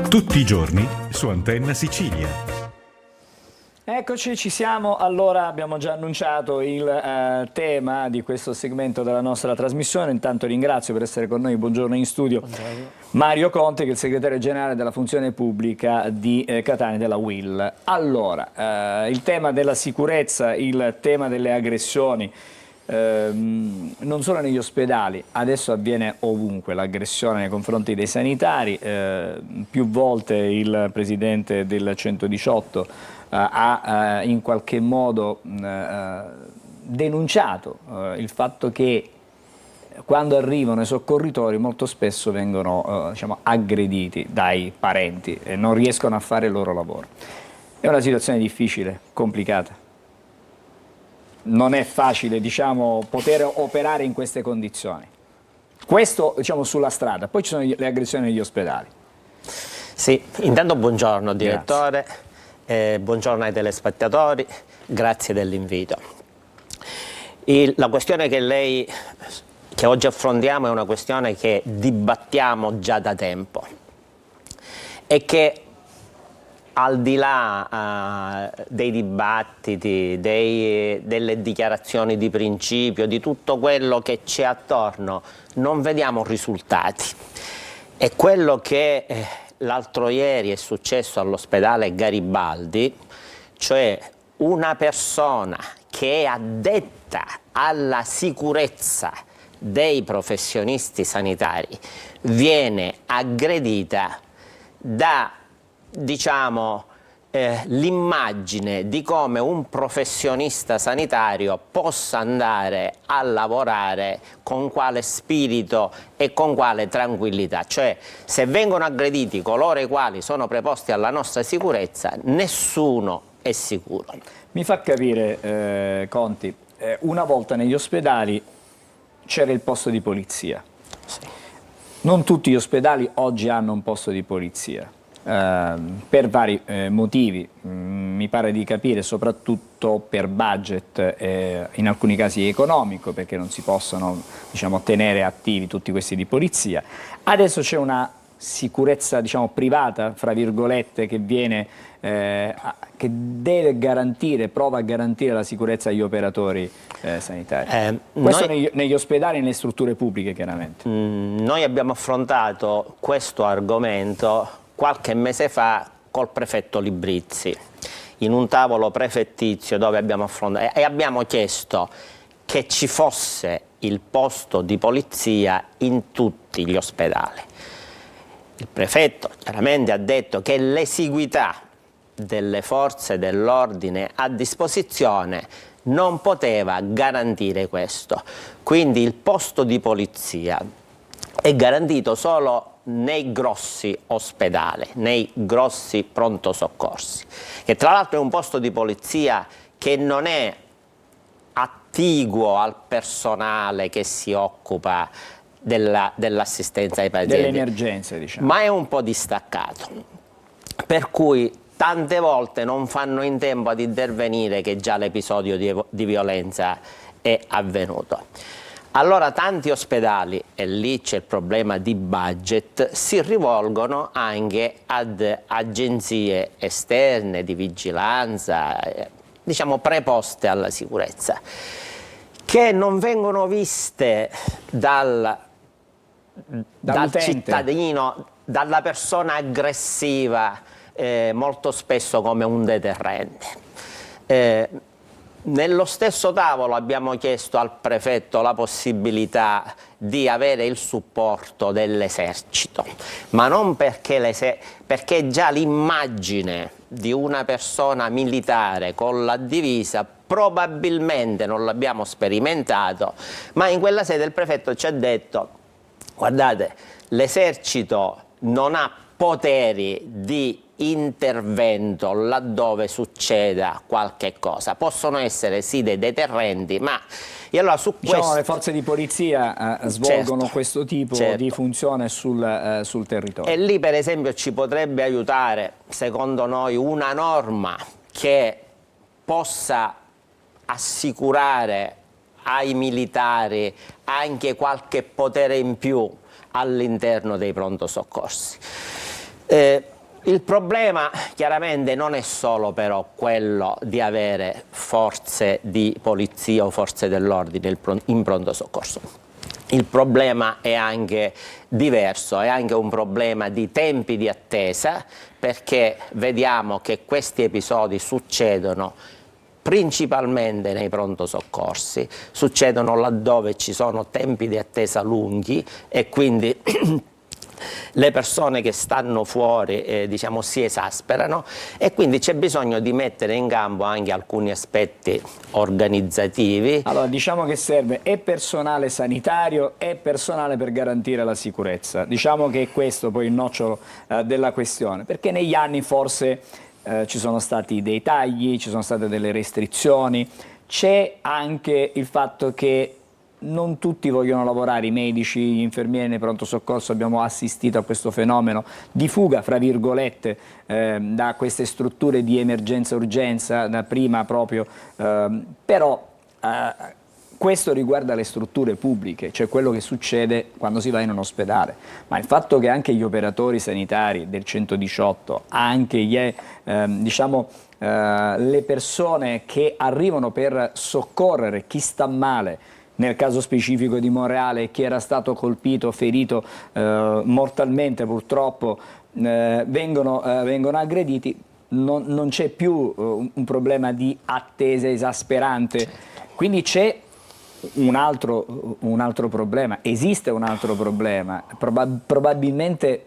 Tutti i giorni su Antenna Sicilia. Eccoci, ci siamo. Allora, abbiamo già annunciato il tema di questo segmento della nostra trasmissione. Intanto ringrazio per essere con noi, buongiorno in studio, buongiorno. Mario Conte, che è il segretario generale della funzione pubblica di Catania, della UIL. Allora, il tema della sicurezza, il tema delle aggressioni, non solo negli ospedali, adesso avviene ovunque l'aggressione nei confronti dei sanitari. Più volte il presidente del 118 ha in qualche modo denunciato il fatto che quando arrivano i soccorritori molto spesso vengono diciamo, aggrediti dai parenti e non riescono a fare il loro lavoro. È una situazione difficile, complicata. Non è facile, diciamo, poter operare in queste condizioni. Questo, diciamo, sulla strada. Poi ci sono le aggressioni negli ospedali. Sì, intanto buongiorno direttore, buongiorno ai telespettatori, grazie dell'invito. La questione che oggi affrontiamo è una questione che dibattiamo già da tempo e che al di là dei dibattiti, delle dichiarazioni di principio, di tutto quello che c'è attorno, non vediamo risultati. E quello che l'altro ieri è successo all'ospedale Garibaldi, cioè una persona che è addetta alla sicurezza dei professionisti sanitari viene aggredita da, diciamo, l'immagine di come un professionista sanitario possa andare a lavorare con quale spirito e con quale tranquillità. Cioè, se vengono aggrediti coloro i quali sono preposti alla nostra sicurezza, nessuno è sicuro. Mi fa capire, Conti, una volta negli ospedali c'era il posto di polizia. Sì. Non tutti gli ospedali oggi hanno un posto di polizia. Per vari motivi, mi pare di capire, soprattutto per budget, in alcuni casi economico, perché non si possono, diciamo, tenere attivi tutti questi di polizia. Adesso c'è una sicurezza, diciamo, privata, fra virgolette, che viene, che deve garantire, prova a garantire la sicurezza agli operatori sanitari. Questo negli ospedali e nelle strutture pubbliche, chiaramente. Noi abbiamo affrontato questo argomento qualche mese fa col prefetto Librizzi, in un tavolo prefettizio dove abbiamo affrontato e abbiamo chiesto che ci fosse il posto di polizia in tutti gli ospedali. Il prefetto chiaramente ha detto che l'esiguità delle forze dell'ordine a disposizione non poteva garantire questo, quindi il posto di polizia è garantito solo nei grossi ospedali, nei grossi pronto soccorsi, che tra l'altro è un posto di polizia che non è attiguo al personale che si occupa dell'assistenza ai pazienti, delle emergenze, diciamo, ma è un po' distaccato, per cui tante volte non fanno in tempo ad intervenire che già l'episodio di violenza è avvenuto. Allora tanti ospedali, e lì c'è il problema di budget, si rivolgono anche ad agenzie esterne di vigilanza, diciamo preposte alla sicurezza, che non vengono viste dal cittadino, dalla persona aggressiva, molto spesso come un deterrente. Nello stesso tavolo abbiamo chiesto al prefetto la possibilità di avere il supporto dell'esercito, ma non perché già l'immagine di una persona militare con la divisa probabilmente non l'abbiamo sperimentato, ma in quella sede il prefetto ci ha detto: guardate, l'esercito non ha poteri di intervento laddove succeda qualche cosa, possono essere sì dei deterrenti, ma e allora su questo le forze di polizia svolgono questo tipo di funzione sul territorio. E lì per esempio ci potrebbe aiutare, secondo noi, una norma che possa assicurare ai militari anche qualche potere in più all'interno dei pronto soccorsi. Il problema chiaramente non è solo però quello di avere forze di polizia o forze dell'ordine in pronto soccorso. Il problema è anche diverso, è anche un problema di tempi di attesa, perché vediamo che questi episodi succedono principalmente nei pronto soccorsi, succedono laddove ci sono tempi di attesa lunghi e quindi le persone che stanno fuori diciamo, si esasperano, e quindi c'è bisogno di mettere in campo anche alcuni aspetti organizzativi. Allora diciamo che serve e personale sanitario e personale per garantire la sicurezza. Diciamo che è questo poi il nocciolo della questione, perché negli anni forse ci sono stati dei tagli, ci sono state delle restrizioni, c'è anche il fatto che non tutti vogliono lavorare, i medici, gli infermieri nei pronto soccorso. Abbiamo assistito a questo fenomeno di fuga, fra virgolette, da queste strutture di emergenza-urgenza, da prima proprio, però questo riguarda le strutture pubbliche, cioè quello che succede quando si va in un ospedale, ma il fatto che anche gli operatori sanitari del 118, anche le persone che arrivano per soccorrere chi sta male, nel caso specifico di Monreale, chi era stato colpito, ferito mortalmente purtroppo, vengono aggrediti, non c'è più un problema di attesa esasperante, quindi c'è un altro problema, esiste un altro problema, probabilmente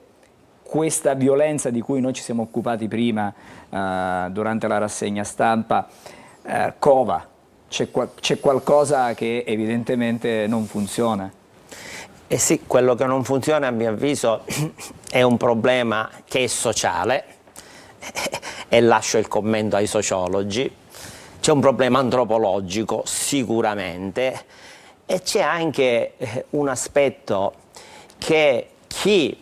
questa violenza di cui noi ci siamo occupati prima durante la rassegna stampa cova? C'è qualcosa che evidentemente non funziona. Eh sì, quello che non funziona a mio avviso è un problema che è sociale e lascio il commento ai sociologi. C'è un problema antropologico sicuramente e c'è anche un aspetto che chi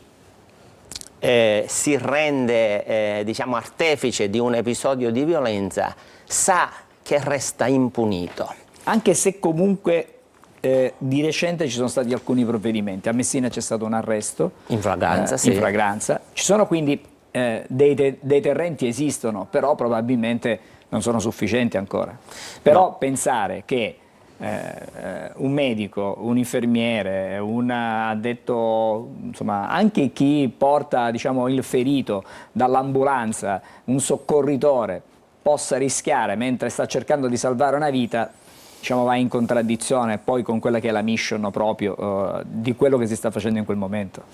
si rende diciamo artefice di un episodio di violenza sa che resta impunito. Anche se comunque di recente ci sono stati alcuni provvedimenti. A Messina c'è stato un arresto. In flagranza, sì. In flagranza. Ci sono quindi dei deterrenti, esistono, però probabilmente non sono sufficienti ancora. Però no. Pensare che un medico, un infermiere, un addetto, insomma, anche chi porta, diciamo, il ferito dall'ambulanza, un soccorritore, possa rischiare mentre sta cercando di salvare una vita, diciamo, va in contraddizione poi con quella che è la mission proprio di quello che si sta facendo in quel momento.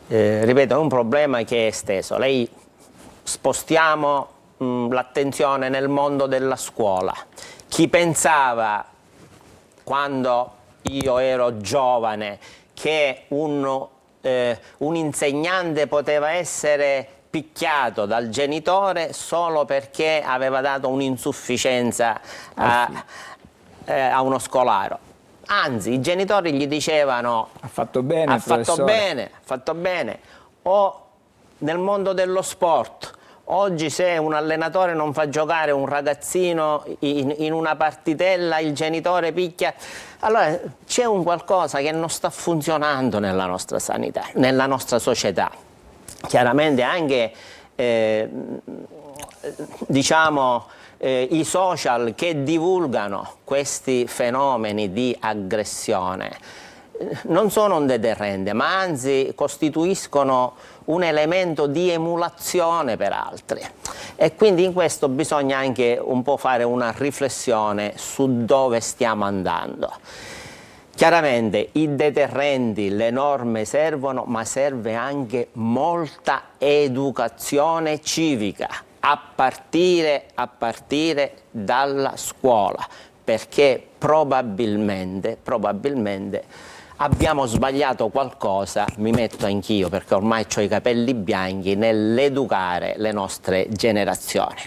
Ripeto, è un problema che è esteso. Lei spostiamo l'attenzione nel mondo della scuola. Chi pensava, quando io ero giovane, che un insegnante poteva essere picchiato dal genitore solo perché aveva dato un'insufficienza a uno scolaro. Anzi, i genitori gli dicevano ha fatto bene, ha fatto bene. O nel mondo dello sport, oggi se un allenatore non fa giocare un ragazzino in una partitella, il genitore picchia. Allora c'è un qualcosa che non sta funzionando nella nostra sanità, nella nostra società. Chiaramente anche diciamo i social che divulgano questi fenomeni di aggressione non sono un deterrente, ma anzi costituiscono un elemento di emulazione per altri. E quindi in questo bisogna anche un po' fare una riflessione su dove stiamo andando. Chiaramente i deterrenti, le norme servono, ma serve anche molta educazione civica, a partire dalla scuola, perché probabilmente abbiamo sbagliato qualcosa, mi metto anch'io perché ormai ho i capelli bianchi, nell'educare le nostre generazioni.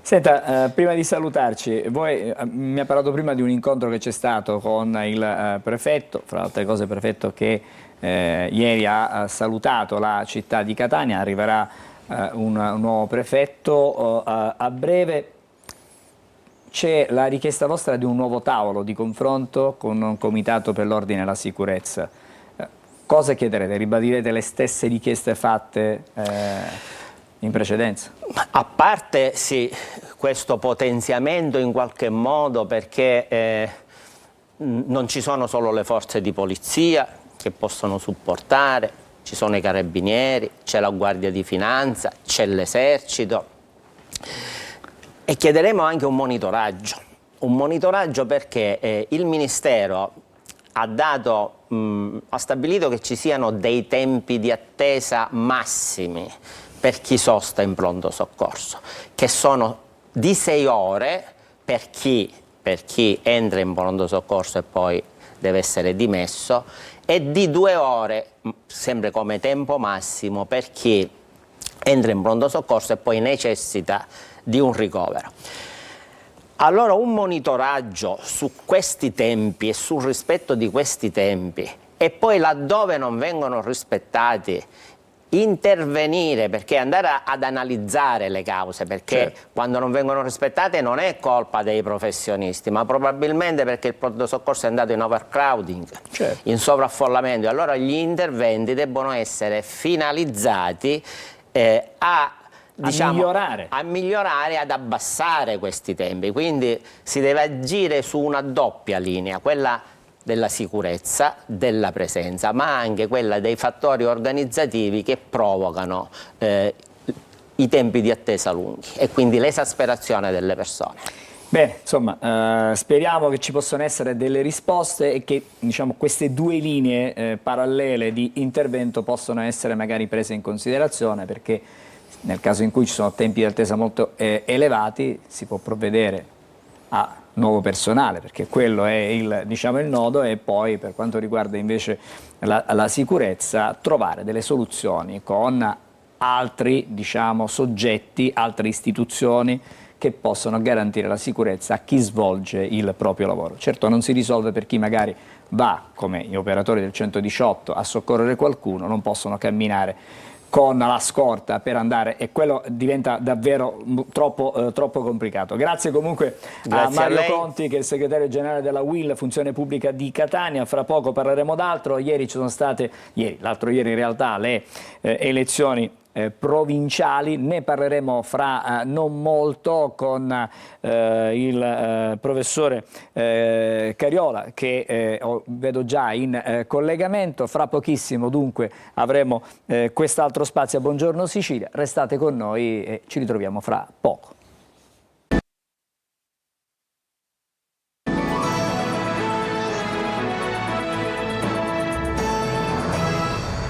Senta, prima di salutarci, mi ha parlato prima di un incontro che c'è stato con il prefetto, fra le altre cose prefetto che ieri ha salutato la città di Catania, arriverà un nuovo prefetto a breve. C'è la richiesta vostra di un nuovo tavolo di confronto con un comitato per l'ordine e la sicurezza. Cosa chiederete? Ribadirete le stesse richieste fatte in precedenza? A parte sì, questo potenziamento in qualche modo, perché non ci sono solo le forze di polizia che possono supportare, ci sono i carabinieri, c'è la Guardia di Finanza, c'è l'Esercito. E chiederemo anche un monitoraggio perché il Ministero ha stabilito che ci siano dei tempi di attesa massimi per chi sosta in pronto soccorso, che sono di 6 ore per chi entra in pronto soccorso e poi deve essere dimesso, e di 2 ore, sempre come tempo massimo, per chi entra in pronto soccorso e poi necessita di un ricovero. Allora un monitoraggio su questi tempi e sul rispetto di questi tempi, e poi laddove non vengono rispettati intervenire, perché andare ad analizzare le cause, perché certo, quando non vengono rispettate non è colpa dei professionisti, ma probabilmente perché il pronto soccorso è andato in overcrowding, certo, in sovraffollamento. Allora gli interventi debbono essere finalizzati a migliorare, ad abbassare questi tempi. Quindi si deve agire su una doppia linea, quella della sicurezza, della presenza, ma anche quella dei fattori organizzativi che provocano i tempi di attesa lunghi e quindi l'esasperazione delle persone. Bene, insomma, speriamo che ci possano essere delle risposte e che, diciamo, queste due linee parallele di intervento possano essere magari prese in considerazione, perché nel caso in cui ci sono tempi di attesa molto elevati si può provvedere a nuovo personale, perché quello è il nodo, e poi per quanto riguarda invece la sicurezza, trovare delle soluzioni con altri soggetti, altre istituzioni che possono garantire la sicurezza a chi svolge il proprio lavoro. Certo non si risolve per chi magari va, come gli operatori del 118, a soccorrere qualcuno, non possono camminare con la scorta per andare, e quello diventa davvero troppo complicato. Grazie comunque a Mario Conti, che è il segretario generale della UIL, Funzione Pubblica di Catania. Fra poco parleremo d'altro. Ieri ci sono state, l'altro ieri in realtà, le elezioni provinciali. Ne parleremo fra non molto con il professore Cariola, che vedo già in collegamento. Fra pochissimo dunque avremo quest'altro spazio a Buongiorno Sicilia. Restate con noi e ci ritroviamo fra poco.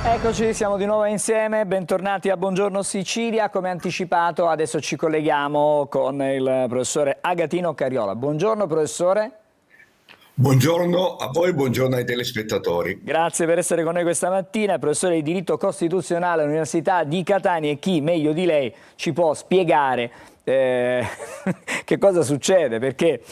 Eccoci, siamo di nuovo insieme, bentornati a Buongiorno Sicilia. Come anticipato adesso ci colleghiamo con il professore Agatino Cariola. Buongiorno professore. Buongiorno a voi, buongiorno ai telespettatori. Grazie per essere con noi questa mattina, professore di diritto costituzionale all'Università di Catania, e chi meglio di lei ci può spiegare che cosa succede, perché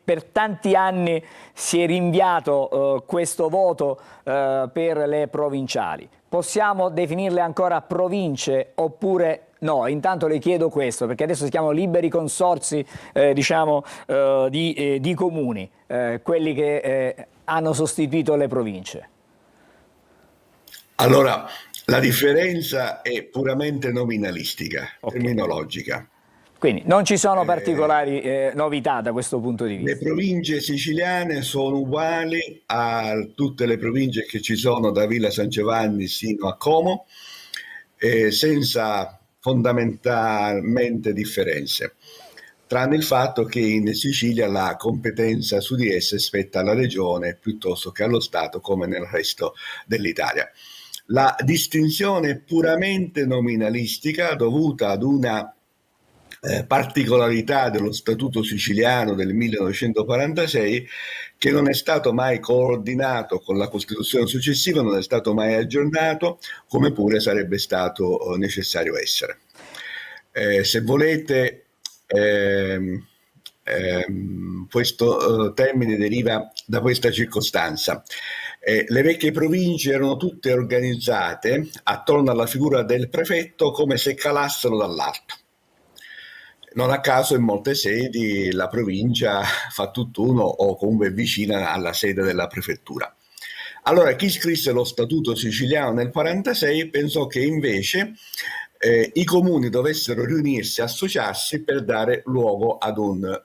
per tanti anni si è rinviato questo voto per le provinciali. Possiamo definirle ancora province oppure no? Intanto le chiedo questo, perché adesso si chiamano liberi consorzi di comuni, quelli che hanno sostituito le province. Allora, la differenza è puramente nominalistica, terminologica. Quindi non ci sono particolari novità da questo punto di vista. Le province siciliane sono uguali a tutte le province che ci sono da Villa San Giovanni sino a Como, senza fondamentalmente differenze, tranne il fatto che in Sicilia la competenza su di esse spetta alla regione piuttosto che allo Stato, come nel resto dell'Italia. La distinzione è puramente nominalistica, dovuta ad una particolarità dello Statuto siciliano del 1946, che non è stato mai coordinato con la Costituzione successiva, non è stato mai aggiornato, come pure sarebbe stato necessario essere. Se volete, questo termine deriva da questa circostanza. Le vecchie province erano tutte organizzate attorno alla figura del prefetto come se calassero dall'alto. Non a caso in molte sedi la provincia fa tutt'uno o comunque è vicina alla sede della prefettura. Allora chi scrisse lo Statuto siciliano nel 1946 pensò che invece i comuni dovessero riunirsi, associarsi per dare luogo ad un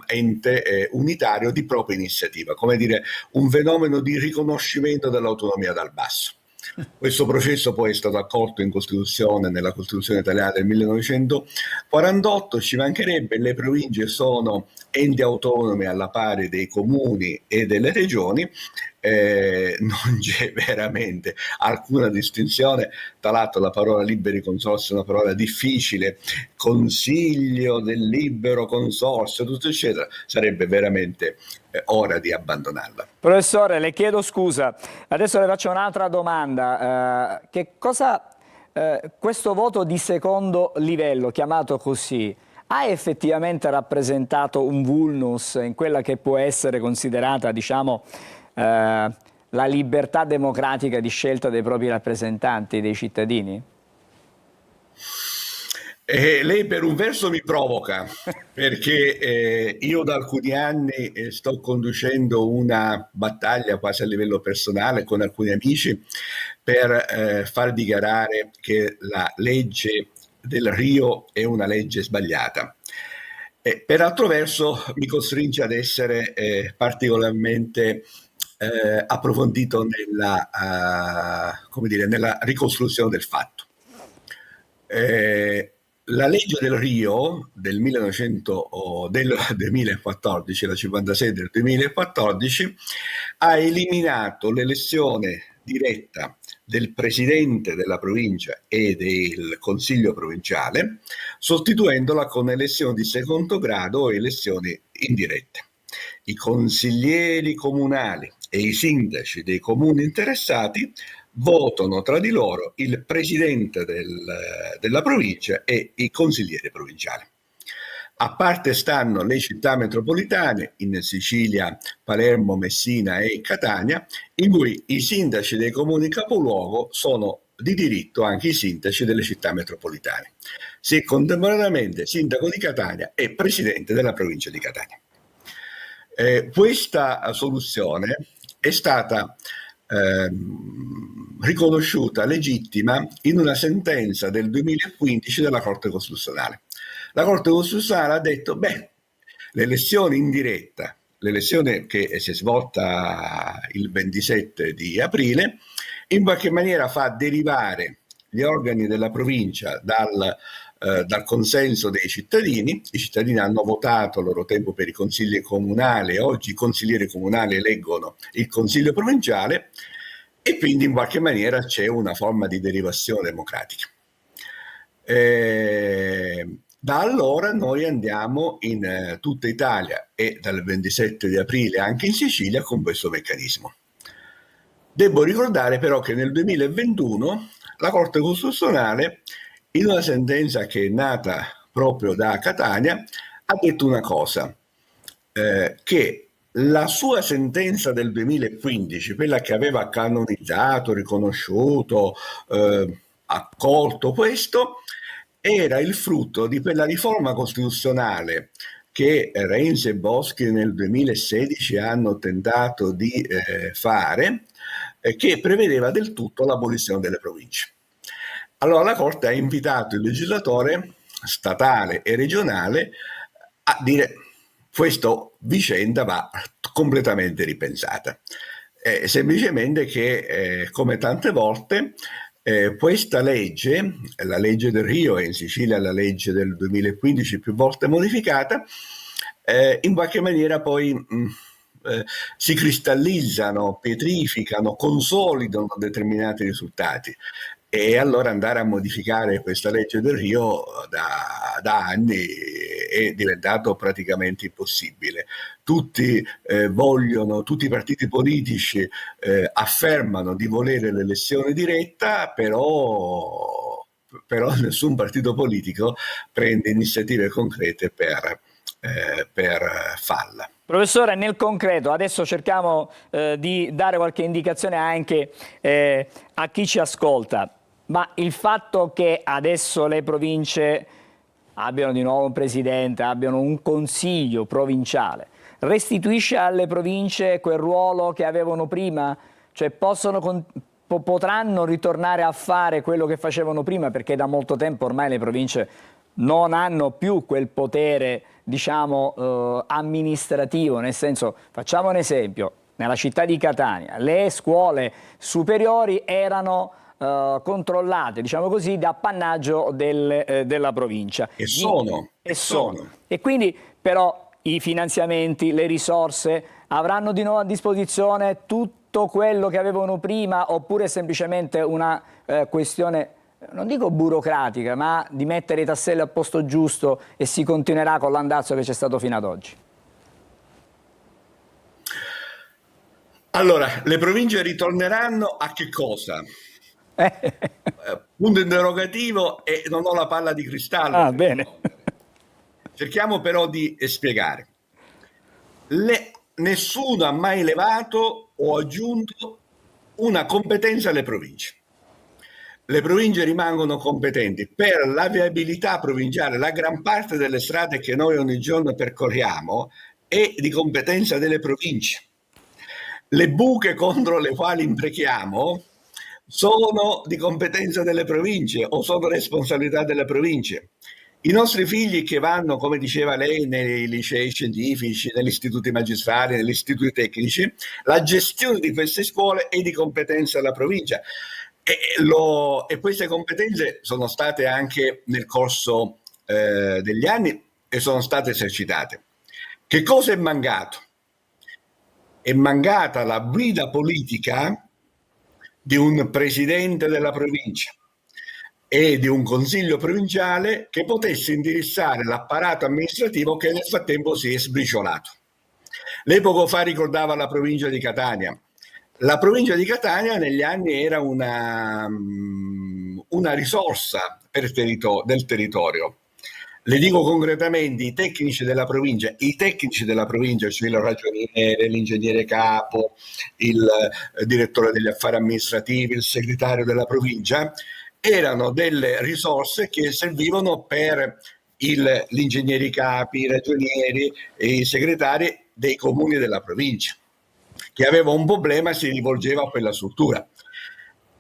ente unitario di propria iniziativa, come dire un fenomeno di riconoscimento dell'autonomia dal basso. Questo processo poi è stato accolto in Costituzione, nella Costituzione italiana del 1948, ci mancherebbe, le province sono enti autonomi alla pari dei comuni e delle regioni, non c'è veramente alcuna distinzione. Tra l'altro la parola liberi consorzi è una parola difficile, consiglio del libero consorzio, tutto eccetera, sarebbe veramente ora di abbandonarla. Professore, le chiedo scusa, adesso le faccio un'altra domanda. Che cosa questo voto di secondo livello, chiamato così, ha effettivamente rappresentato un vulnus in quella che può essere considerata, diciamo, la libertà democratica di scelta dei propri rappresentanti, dei cittadini? Lei per un verso mi provoca, perché io da alcuni anni sto conducendo una battaglia quasi a livello personale con alcuni amici per far dichiarare che la legge del Rio è una legge sbagliata. Per altro verso mi costringe ad essere particolarmente approfondito nella ricostruzione del fatto. La legge del Rio del 2014, la 56 del 2014, ha eliminato l'elezione diretta del presidente della provincia e del consiglio provinciale, sostituendola con elezioni di secondo grado o elezioni indirette. I consiglieri comunali e i sindaci dei comuni interessati votano tra di loro il presidente della provincia e i consiglieri provinciali. A parte stanno le città metropolitane, in Sicilia Palermo, Messina e Catania, in cui i sindaci dei comuni capoluogo sono di diritto anche i sindaci delle città metropolitane. Si è contemporaneamente sindaco di Catania e presidente della provincia di Catania. Questa soluzione è stata riconosciuta legittima in una sentenza del 2015 della Corte Costituzionale. La Corte Costituzionale ha detto, l'elezione indiretta, l'elezione che si è svolta il 27 di aprile, in qualche maniera fa derivare gli organi della provincia dal consenso dei cittadini. I cittadini hanno votato a loro tempo per i consigli comunali, oggi i consiglieri comunali eleggono il consiglio provinciale e quindi in qualche maniera c'è una forma di derivazione democratica. Da allora noi andiamo in tutta Italia e dal 27 di aprile anche in Sicilia con questo meccanismo. Devo ricordare però che nel 2021 la Corte Costituzionale, in una sentenza che è nata proprio da Catania, ha detto una cosa, che la sua sentenza del 2015, quella che aveva canonizzato, riconosciuto, accolto questo, era il frutto di quella riforma costituzionale che Renzi e Boschi nel 2016 hanno tentato di fare, che prevedeva del tutto l'abolizione delle province. Allora la Corte ha invitato il legislatore statale e regionale a dire questa vicenda va completamente ripensata. Semplicemente che, come tante volte, questa legge, la legge del Rio e in Sicilia la legge del 2015 più volte modificata, in qualche maniera poi si cristallizzano, pietrificano, consolidano determinati risultati. E allora andare a modificare questa legge del Rio da anni è diventato praticamente impossibile. Tutti tutti i partiti politici affermano di volere l'elezione diretta, però nessun partito politico prende iniziative concrete per farla. Professore, nel concreto, adesso cerchiamo di dare qualche indicazione anche a chi ci ascolta. Ma il fatto che adesso le province abbiano di nuovo un presidente, abbiano un consiglio provinciale, restituisce alle province quel ruolo che avevano prima? Cioè potranno ritornare a fare quello che facevano prima? Perché da molto tempo ormai le province non hanno più quel potere, diciamo, amministrativo, nel senso, facciamo un esempio, nella città di Catania le scuole superiori erano controllate, diciamo così, da appannaggio della provincia. E sono. E quindi però i finanziamenti, le risorse avranno di nuovo a disposizione tutto quello che avevano prima, oppure semplicemente una questione, non dico burocratica, ma di mettere i tasselli al posto giusto e si continuerà con l'andazzo che c'è stato fino ad oggi? Allora, le province ritorneranno a che cosa? Punto interrogativo e non ho la palla di cristallo. Bene. Cerchiamo però di spiegare. Nessuno ha mai elevato o aggiunto una competenza alle province. Le province rimangono competenti per la viabilità provinciale. La gran parte delle strade che noi ogni giorno percorriamo è di competenza delle province. Le buche contro le quali imprechiamo sono di competenza delle province o sono responsabilità delle province. I nostri figli che vanno, come diceva lei, nei licei scientifici, negli istituti magistrali, negli istituti tecnici, la gestione di queste scuole è di competenza della provincia. E queste competenze sono state anche nel corso degli anni e sono state esercitate. Che cosa è mancato? È mancata la guida politica di un presidente della provincia e di un consiglio provinciale che potesse indirizzare l'apparato amministrativo che nel frattempo si è sbriciolato. Lei poco fa ricordava la provincia di Catania. La provincia di Catania negli anni era una risorsa del territorio. Le dico concretamente, i tecnici della provincia, cioè il ragioniere, l'ingegnere capo, il direttore degli affari amministrativi, il segretario della provincia, erano delle risorse che servivano per gli ingegneri capi, i ragionieri e i segretari dei comuni della provincia. Chi aveva un problema si rivolgeva a quella struttura.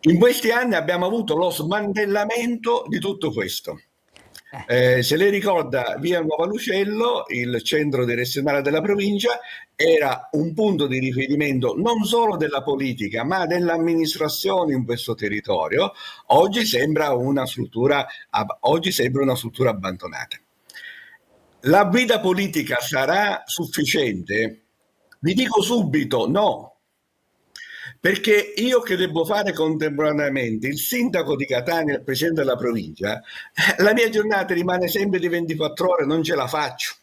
In questi anni abbiamo avuto lo smantellamento di tutto questo. Se lei ricorda, via Nuova Lucello, il centro direzionale della provincia, era un punto di riferimento non solo della politica ma dell'amministrazione in questo territorio. Oggi sembra una struttura abbandonata. La guida politica sarà sufficiente? Vi dico subito no. Perché io che devo fare contemporaneamente il sindaco di Catania e il presidente della provincia, la mia giornata rimane sempre di 24 ore, non ce la faccio.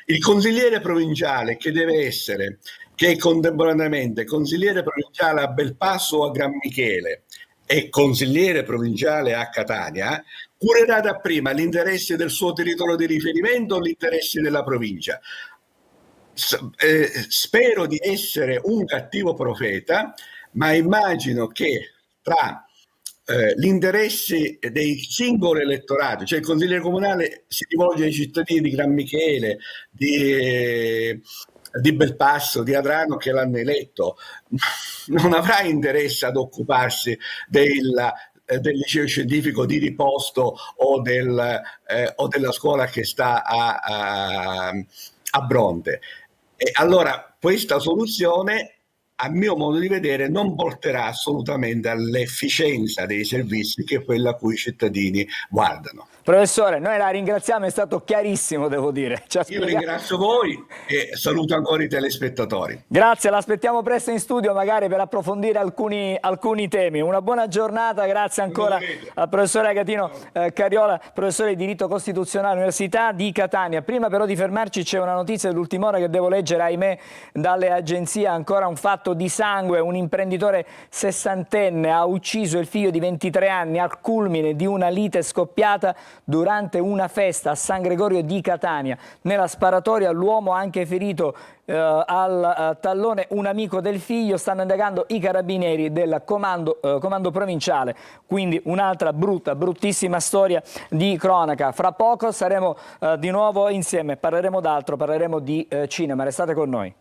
Il consigliere provinciale che è contemporaneamente consigliere provinciale a Belpasso o a Gran Michele e consigliere provinciale a Catania, curerà dapprima gli interessi del suo territorio di riferimento o gli interessi della provincia. Spero di essere un cattivo profeta, ma immagino che tra gli interessi dei singoli elettorati, cioè il consigliere comunale si rivolge ai cittadini di Gran Michele, di Belpasso, di Adrano che l'hanno eletto, non avrà interesse ad occuparsi del liceo scientifico di Riposto o della scuola che sta a Bronte. E allora questa soluzione, a mio modo di vedere, non porterà assolutamente all'efficienza dei servizi, che è quella a cui i cittadini guardano. Professore, noi la ringraziamo, è stato chiarissimo, devo dire. Io ringrazio voi e saluto ancora i telespettatori. Grazie, l'aspettiamo presto in studio magari per approfondire alcuni temi. Una buona giornata, grazie ancora al professore Agatino Cariola, professore di diritto costituzionale all'Università di Catania. Prima però di fermarci c'è una notizia dell'ultima ora che devo leggere, ahimè, dalle agenzie. Ancora un fatto di sangue: un imprenditore sessantenne ha ucciso il figlio di 23 anni al culmine di una lite scoppiata durante una festa a San Gregorio di Catania. Nella sparatoria l'uomo ha anche ferito al tallone un amico del figlio. Stanno indagando i carabinieri del comando provinciale. Quindi un'altra bruttissima storia di cronaca. Fra poco saremo di nuovo insieme, parleremo d'altro, parleremo di cinema. Restate con noi.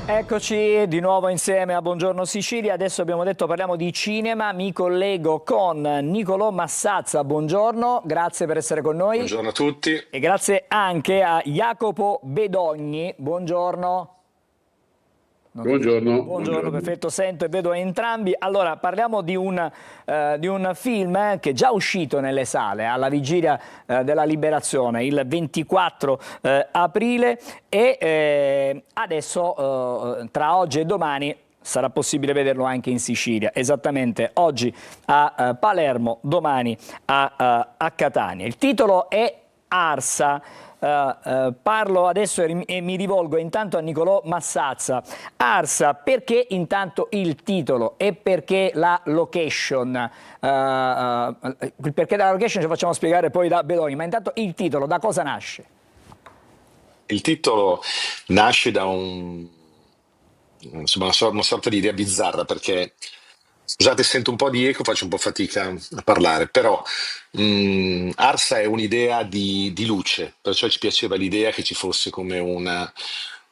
Eccoci di nuovo insieme a Buongiorno Sicilia. Adesso abbiamo detto parliamo di cinema. Mi collego con Nicolò Massazza. Buongiorno, grazie per essere con noi. Buongiorno a tutti. E grazie anche a Jacopo Bedogni. Buongiorno. Buongiorno, perfetto, sento e vedo entrambi. Allora, parliamo di un film che è già uscito nelle sale alla vigilia della Liberazione, il 24 aprile, e adesso tra oggi e domani sarà possibile vederlo anche in Sicilia, esattamente oggi a Palermo, domani a Catania. Il titolo è Arsa. Parlo adesso e mi rivolgo intanto a Nicolò Massazza. Arsa, perché intanto il titolo e perché la location? Il perché della location ci facciamo spiegare poi da Bedogni, ma intanto il titolo da cosa nasce? Il titolo nasce da una sorta di idea bizzarra, perché, scusate, sento un po' di eco, faccio un po' fatica a parlare, però Arsa è un'idea di luce, perciò ci piaceva l'idea che ci fosse come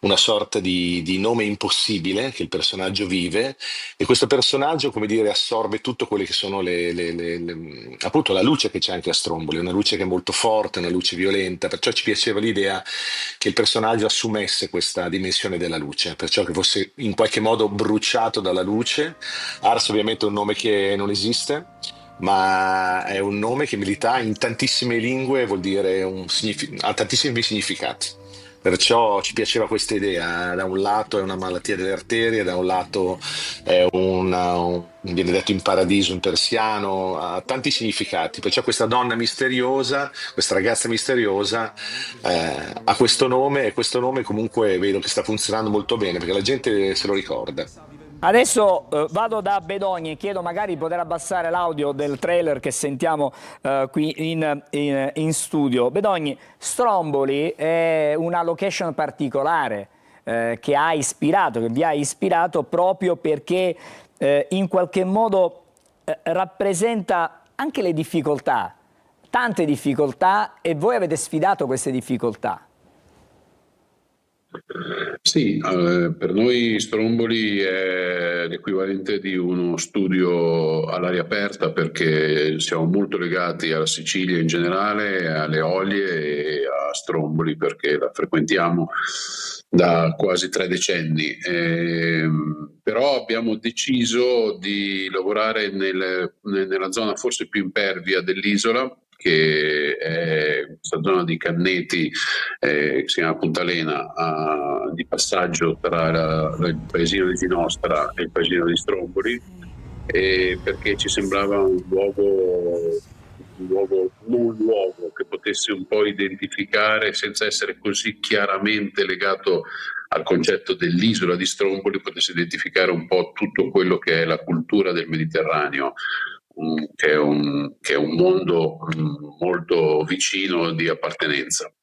una sorta di nome impossibile che il personaggio vive, e questo personaggio, come dire, assorbe tutto quelle che sono appunto la luce che c'è anche a Stromboli, una luce che è molto forte, una luce violenta, perciò ci piaceva l'idea che il personaggio assumesse questa dimensione della luce, perciò che fosse in qualche modo bruciato dalla luce. Ars ovviamente è un nome che non esiste, ma è un nome che milita in tantissime lingue, vuol dire ha tantissimi significati. Perciò ci piaceva questa idea: da un lato è una malattia delle arterie, da un lato è viene detto in paradiso in persiano, ha tanti significati. Perciò questa donna misteriosa, questa ragazza misteriosa ha questo nome, e questo nome comunque vedo che sta funzionando molto bene perché la gente se lo ricorda. Adesso vado da Bedogni e chiedo magari di poter abbassare l'audio del trailer che sentiamo qui in studio. Bedogni, Stromboli è una location particolare che vi ha ispirato proprio perché in qualche modo rappresenta anche le difficoltà, tante difficoltà, e voi avete sfidato queste difficoltà. Sì, per noi Stromboli è l'equivalente di uno studio all'aria aperta, perché siamo molto legati alla Sicilia in generale, alle Eolie e a Stromboli perché la frequentiamo da quasi 3 decenni. Però abbiamo deciso di lavorare nella zona forse più impervia dell'isola, che è questa zona di Canneti, che si chiama Puntalena, di passaggio tra il paesino di Ginostra e il paesino di Stromboli, perché ci sembrava un luogo che potesse un po' identificare, senza essere così chiaramente legato al concetto dell'isola di Stromboli, potesse identificare un po' tutto quello che è la cultura del Mediterraneo, che è un mondo molto vicino di appartenenza.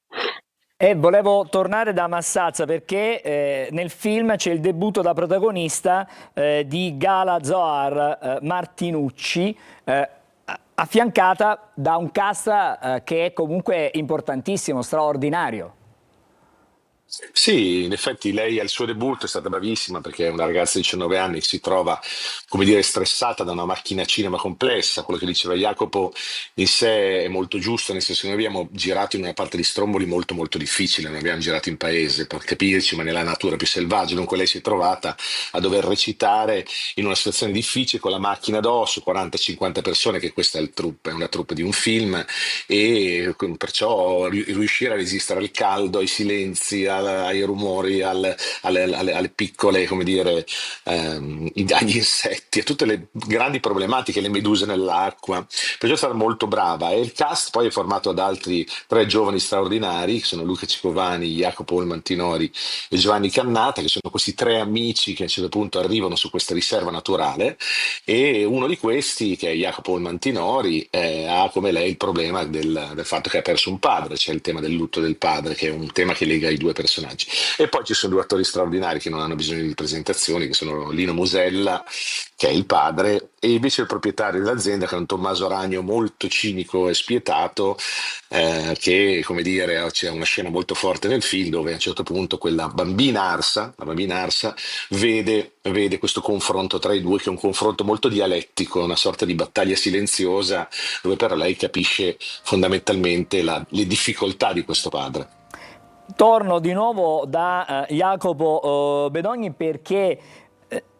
E volevo tornare da Massazza perché nel film c'è il debutto da protagonista di Gala Zohar Martinucci, affiancata da un cast che è comunque importantissimo, straordinario. Sì, in effetti lei al suo debutto è stata bravissima, perché è una ragazza di 19 anni che si trova, come dire, stressata da una macchina cinema complessa. Quello che diceva Jacopo in sé è molto giusto, nel senso che noi abbiamo girato in una parte di Stromboli molto molto difficile, non abbiamo girato in paese per capirci, ma nella natura più selvaggia. Dunque lei si è trovata a dover recitare in una situazione difficile con la macchina addosso, 40-50 persone, che questa è una troupe di un film, e perciò riuscire a resistere al caldo, ai silenzi, ai rumori, alle piccole, come dire, agli insetti, a tutte le grandi problematiche, le meduse nell'acqua. Perciò è stata molto brava, e il cast poi è formato da altri 3 giovani straordinari, che sono Luca Cicovani, Jacopo Mantinori e Giovanni Cannata, che sono questi 3 amici che a un certo punto arrivano su questa riserva naturale, e uno di questi, che è Jacopo Mantinori, ha come lei il problema del fatto che ha perso un padre. C'è il tema del lutto del padre, che è un tema che lega i 2 personaggi. E poi ci sono 2 attori straordinari che non hanno bisogno di presentazioni, che sono Lino Musella, che è il padre, e invece il proprietario dell'azienda, che è un Tommaso Ragno molto cinico e spietato, che, come dire, c'è una scena molto forte nel film dove a un certo punto la bambina Arsa vede questo confronto tra i 2, che è un confronto molto dialettico, una sorta di battaglia silenziosa, dove però lei capisce fondamentalmente le difficoltà di questo padre. Torno di nuovo da Jacopo Bedogni perché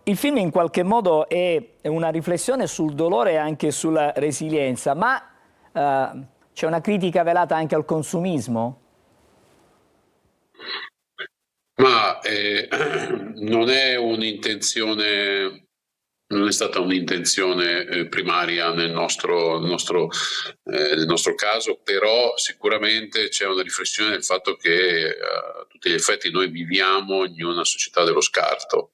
il film in qualche modo è una riflessione sul dolore e anche sulla resilienza, ma c'è una critica velata anche al consumismo? Ma non è stata un'intenzione primaria nel nostro caso, però sicuramente c'è una riflessione del fatto che a tutti gli effetti noi viviamo in una società dello scarto,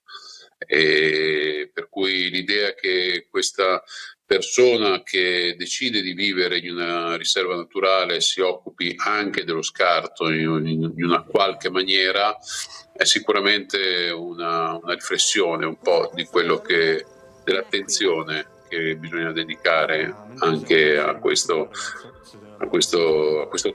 e per cui l'idea che questa persona che decide di vivere in una riserva naturale si occupi anche dello scarto in una qualche maniera è sicuramente una riflessione un po' di quello dell'attenzione che bisogna dedicare anche a questo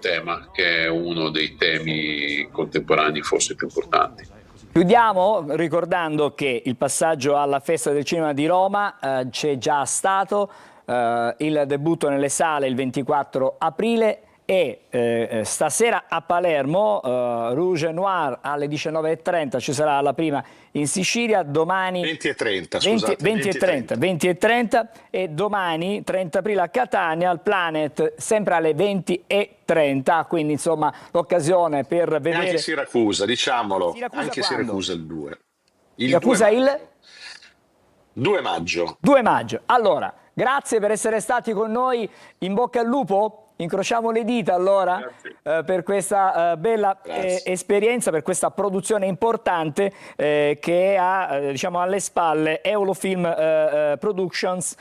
tema, che è uno dei temi contemporanei forse più importanti. Chiudiamo ricordando che il passaggio alla Festa del Cinema di Roma c'è già stato, il debutto nelle sale il 24 aprile e stasera a Palermo Rouge Noir alle 19:30 ci sarà la prima in Sicilia, domani 20:30, scusate, 20:30 e domani 30 aprile a Catania al Planet sempre alle 20:30, quindi insomma l'occasione per vedere. E anche Siracusa, diciamolo, Siracusa anche quando? Siracusa il 2. Siracusa il 2 maggio. 2 maggio. Allora, grazie per essere stati con noi, in bocca al lupo. Incrociamo le dita allora per questa bella esperienza, per questa produzione importante che ha diciamo alle spalle Eurofilm Productions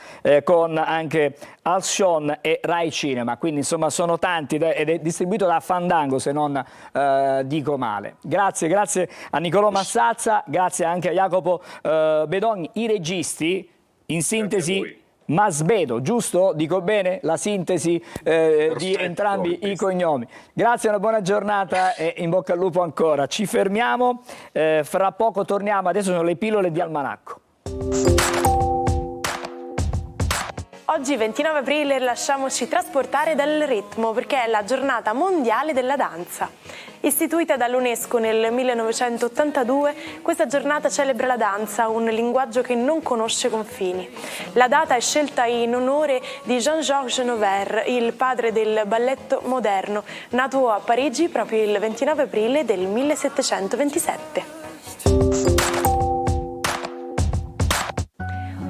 con anche Alcyon e Rai Cinema, quindi insomma sono tanti ed è distribuito da Fandango se non dico male. Grazie a Nicolò Massazza, grazie anche a Jacopo Bedogni, i registi, in sintesi Masbedo, giusto? Dico bene la sintesi di entrambi i cognomi. Grazie, una buona giornata e in bocca al lupo ancora. Ci fermiamo, fra poco torniamo, adesso sono le pillole di Almanacco. Oggi 29 aprile lasciamoci trasportare dal ritmo perché è la giornata mondiale della danza. Istituita dall'UNESCO nel 1982, questa giornata celebra la danza, un linguaggio che non conosce confini. La data è scelta in onore di Jean-Georges Noverre, il padre del balletto moderno, nato a Parigi proprio il 29 aprile del 1727.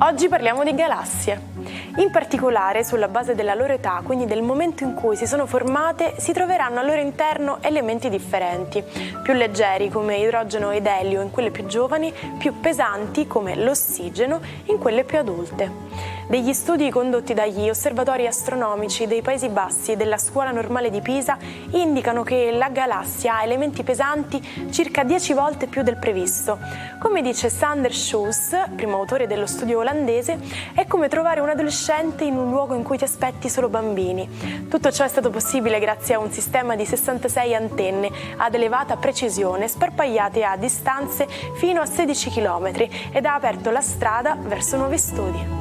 Oggi parliamo di galassie. In particolare, sulla base della loro età, quindi del momento in cui si sono formate, si troveranno al loro interno elementi differenti, più leggeri come idrogeno ed elio in quelle più giovani, più pesanti come l'ossigeno in quelle più adulte. Degli studi condotti dagli osservatori astronomici dei Paesi Bassi e della Scuola Normale di Pisa indicano che la galassia ha elementi pesanti circa 10 volte più del previsto. Come dice Sander Schuss, primo autore dello studio olandese, è come trovare un adolescente in un luogo in cui ti aspetti solo bambini. Tutto ciò è stato possibile grazie a un sistema di 66 antenne ad elevata precisione sparpagliate a distanze fino a 16 km ed ha aperto la strada verso nuovi studi.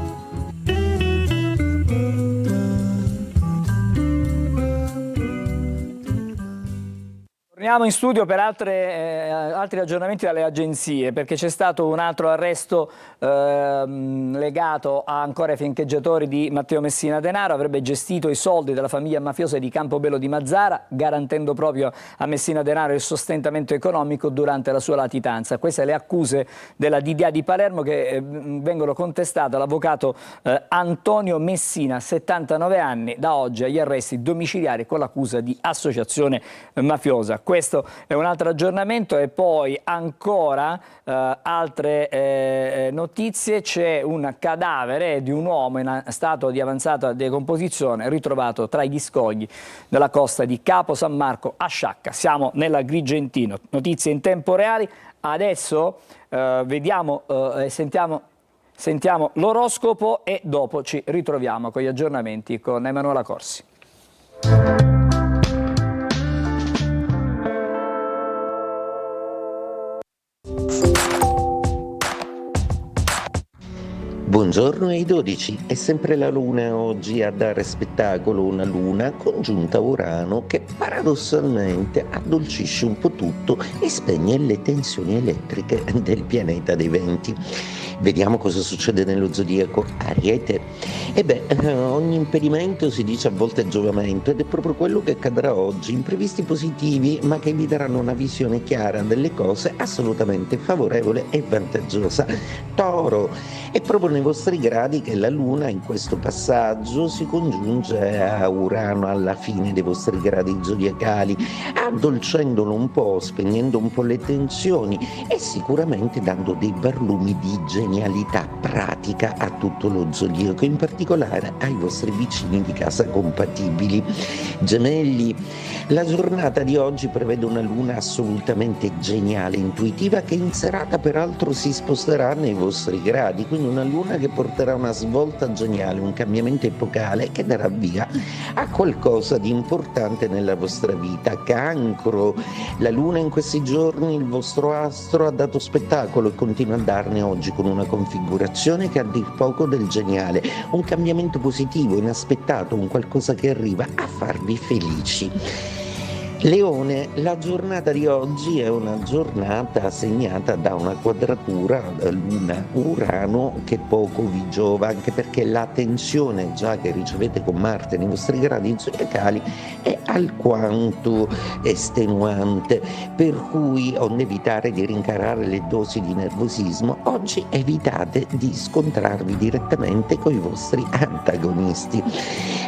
Torniamo in studio per altri aggiornamenti dalle agenzie, perché c'è stato un altro arresto legato ancora ai fiancheggiatori di Matteo Messina Denaro. Avrebbe gestito i soldi della famiglia mafiosa di Campobello di Mazara, garantendo proprio a Messina Denaro il sostentamento economico durante la sua latitanza. Queste le accuse della DDA di Palermo che vengono contestate all'avvocato Antonio Messina, 79 anni, da oggi agli arresti domiciliari con l'accusa di associazione mafiosa. Questo è un altro aggiornamento e poi ancora altre notizie. C'è un cadavere di un uomo in stato di avanzata decomposizione ritrovato tra gli scogli della costa di Capo San Marco a Sciacca. Siamo nell'Agrigentino. Notizie in tempo reale. Adesso vediamo e sentiamo l'oroscopo e dopo ci ritroviamo con gli aggiornamenti con Emanuela Corsi. Buongiorno ai 12, è sempre la Luna oggi a dare spettacolo, una Luna congiunta Urano che paradossalmente addolcisce un po' tutto e spegne le tensioni elettriche del pianeta dei venti. Vediamo cosa succede nello zodiaco Ariete. Ogni impedimento si dice a volte giovamento ed è proprio quello che accadrà oggi, imprevisti positivi ma che vi daranno una visione chiara delle cose assolutamente favorevole e vantaggiosa. Toro, è proprio nei vostri gradi che la Luna in questo passaggio si congiunge a Urano alla fine dei vostri gradi zodiacali, addolcendolo un po', spegnendo un po' le tensioni e sicuramente dando dei barlumi di genialità pratica a tutto lo zodiaco, in particolare ai vostri vicini di casa compatibili. Gemelli, la giornata di oggi prevede una Luna assolutamente geniale, intuitiva, che in serata peraltro si sposterà nei vostri gradi, quindi una Luna donna che porterà una svolta geniale, un cambiamento epocale che darà via a qualcosa di importante nella vostra vita. Cancro, la luna in questi giorni, il vostro astro, ha dato spettacolo e continua a darne oggi con una configurazione che ha a dir poco del geniale, un cambiamento positivo, inaspettato, un qualcosa che arriva a farvi felici. Leone, la giornata di oggi è una giornata segnata da una quadratura Luna-Urano che poco vi giova, anche perché la tensione già che ricevete con Marte nei vostri gradi zodiacali è alquanto estenuante, per cui onde evitare di rincarare le dosi di nervosismo, oggi evitate di scontrarvi direttamente con i vostri antagonisti.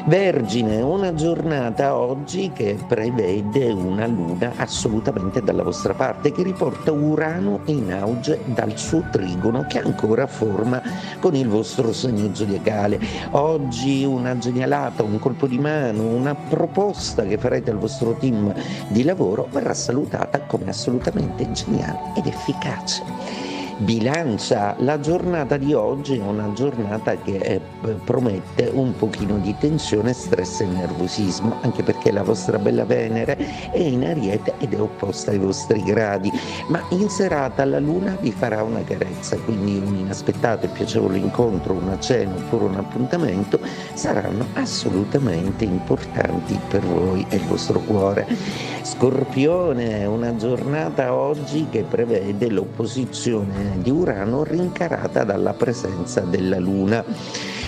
Vergine, una giornata oggi che prevede una luna assolutamente dalla vostra parte, che riporta Urano in auge dal suo trigono che ancora forma con il vostro segno zodiacale. Oggi una genialata, un colpo di mano, una proposta che farete al vostro team di lavoro verrà salutata come assolutamente geniale ed efficace. Bilancia, la giornata di oggi è una giornata che promette un pochino di tensione, stress e nervosismo, anche perché la vostra bella Venere è in Ariete ed è opposta ai vostri gradi, ma in serata la luna vi farà una carezza, quindi un inaspettato e piacevole incontro, una cena oppure un appuntamento saranno assolutamente importanti per voi e il vostro cuore. Scorpione, una giornata oggi che prevede l'opposizione di Urano rincarata dalla presenza della Luna.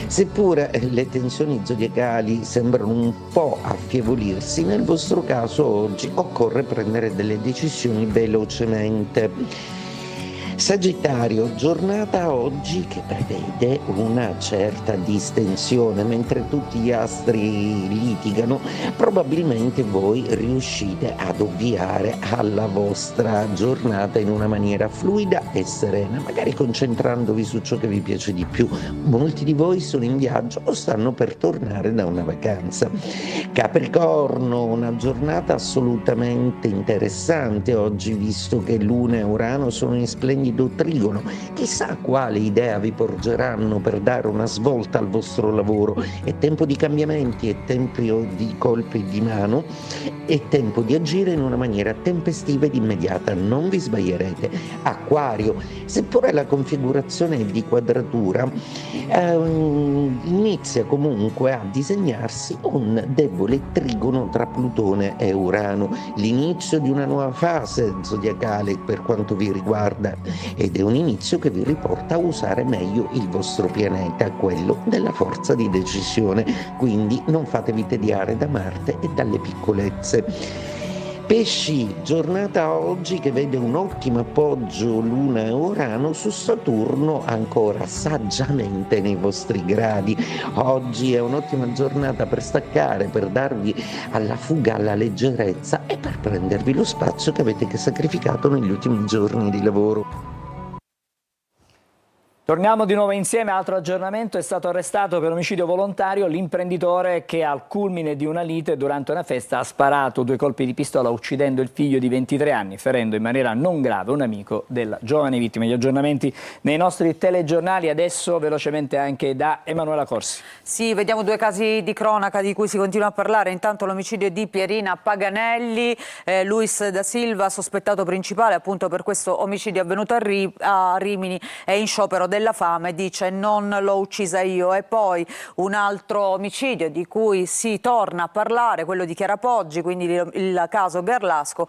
Seppure le tensioni zodiacali sembrano un po' affievolirsi, nel vostro caso oggi occorre prendere delle decisioni velocemente. Sagittario, giornata oggi che prevede una certa distensione, mentre tutti gli astri litigano, probabilmente voi riuscite ad ovviare alla vostra giornata in una maniera fluida e serena, magari concentrandovi su ciò che vi piace di più. Molti di voi sono in viaggio o stanno per tornare da una vacanza. Capricorno, una giornata assolutamente interessante oggi, visto che Luna e Urano sono in splendido trigono. Chissà quale idea vi porgeranno per dare una svolta al vostro lavoro. È tempo di cambiamenti, è tempo di colpi di mano, è tempo di agire in una maniera tempestiva ed immediata, non vi sbaglierete. Acquario, seppure la configurazione è di quadratura, inizia comunque a disegnarsi un debole trigono tra Plutone e Urano, l'inizio di una nuova fase zodiacale per quanto vi riguarda, ed è un inizio che vi riporta a usare meglio il vostro pianeta, quello della forza di decisione, quindi non fatevi tediare da Marte e dalle piccolezze. Pesci, giornata oggi che vede un ottimo appoggio Luna e Urano su Saturno ancora saggiamente nei vostri gradi. Oggi è un'ottima giornata per staccare, per darvi alla fuga, alla leggerezza e per prendervi lo spazio che avete sacrificato negli ultimi giorni di lavoro. Torniamo di nuovo insieme, altro aggiornamento: è stato arrestato per omicidio volontario l'imprenditore che al culmine di una lite durante una festa ha sparato 2 colpi di pistola uccidendo il figlio di 23 anni, ferendo in maniera non grave un amico della giovane vittima. Gli aggiornamenti nei nostri telegiornali, adesso velocemente anche da Emanuela Corsi. Sì, vediamo 2 casi di cronaca di cui si continua a parlare. Intanto l'omicidio di Pierina Paganelli, Luis da Silva, sospettato principale appunto per questo omicidio avvenuto a Rimini, è in sciopero della fame, dice non l'ho uccisa io. E poi un altro omicidio di cui si torna a parlare, quello di Chiara Poggi, quindi il caso Garlasco,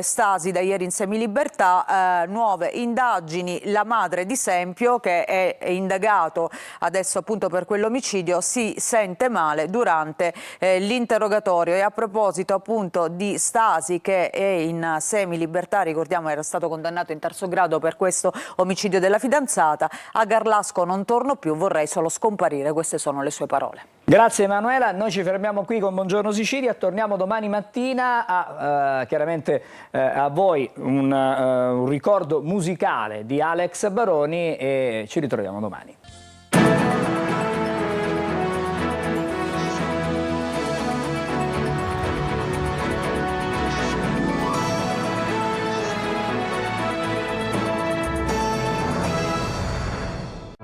Stasi da ieri in semilibertà, nuove indagini, la madre di Sempio che è indagato adesso appunto per quell'omicidio si sente male durante l'interrogatorio. E a proposito appunto di Stasi che è in semilibertà, ricordiamo era stato condannato in 3° grado per questo omicidio della fidanzata, a Garlasco non torno più, vorrei solo scomparire, queste sono le sue parole. Grazie Emanuela, noi ci fermiamo qui con Buongiorno Sicilia, torniamo domani mattina chiaramente a voi un ricordo musicale di Alex Baroni e ci ritroviamo domani.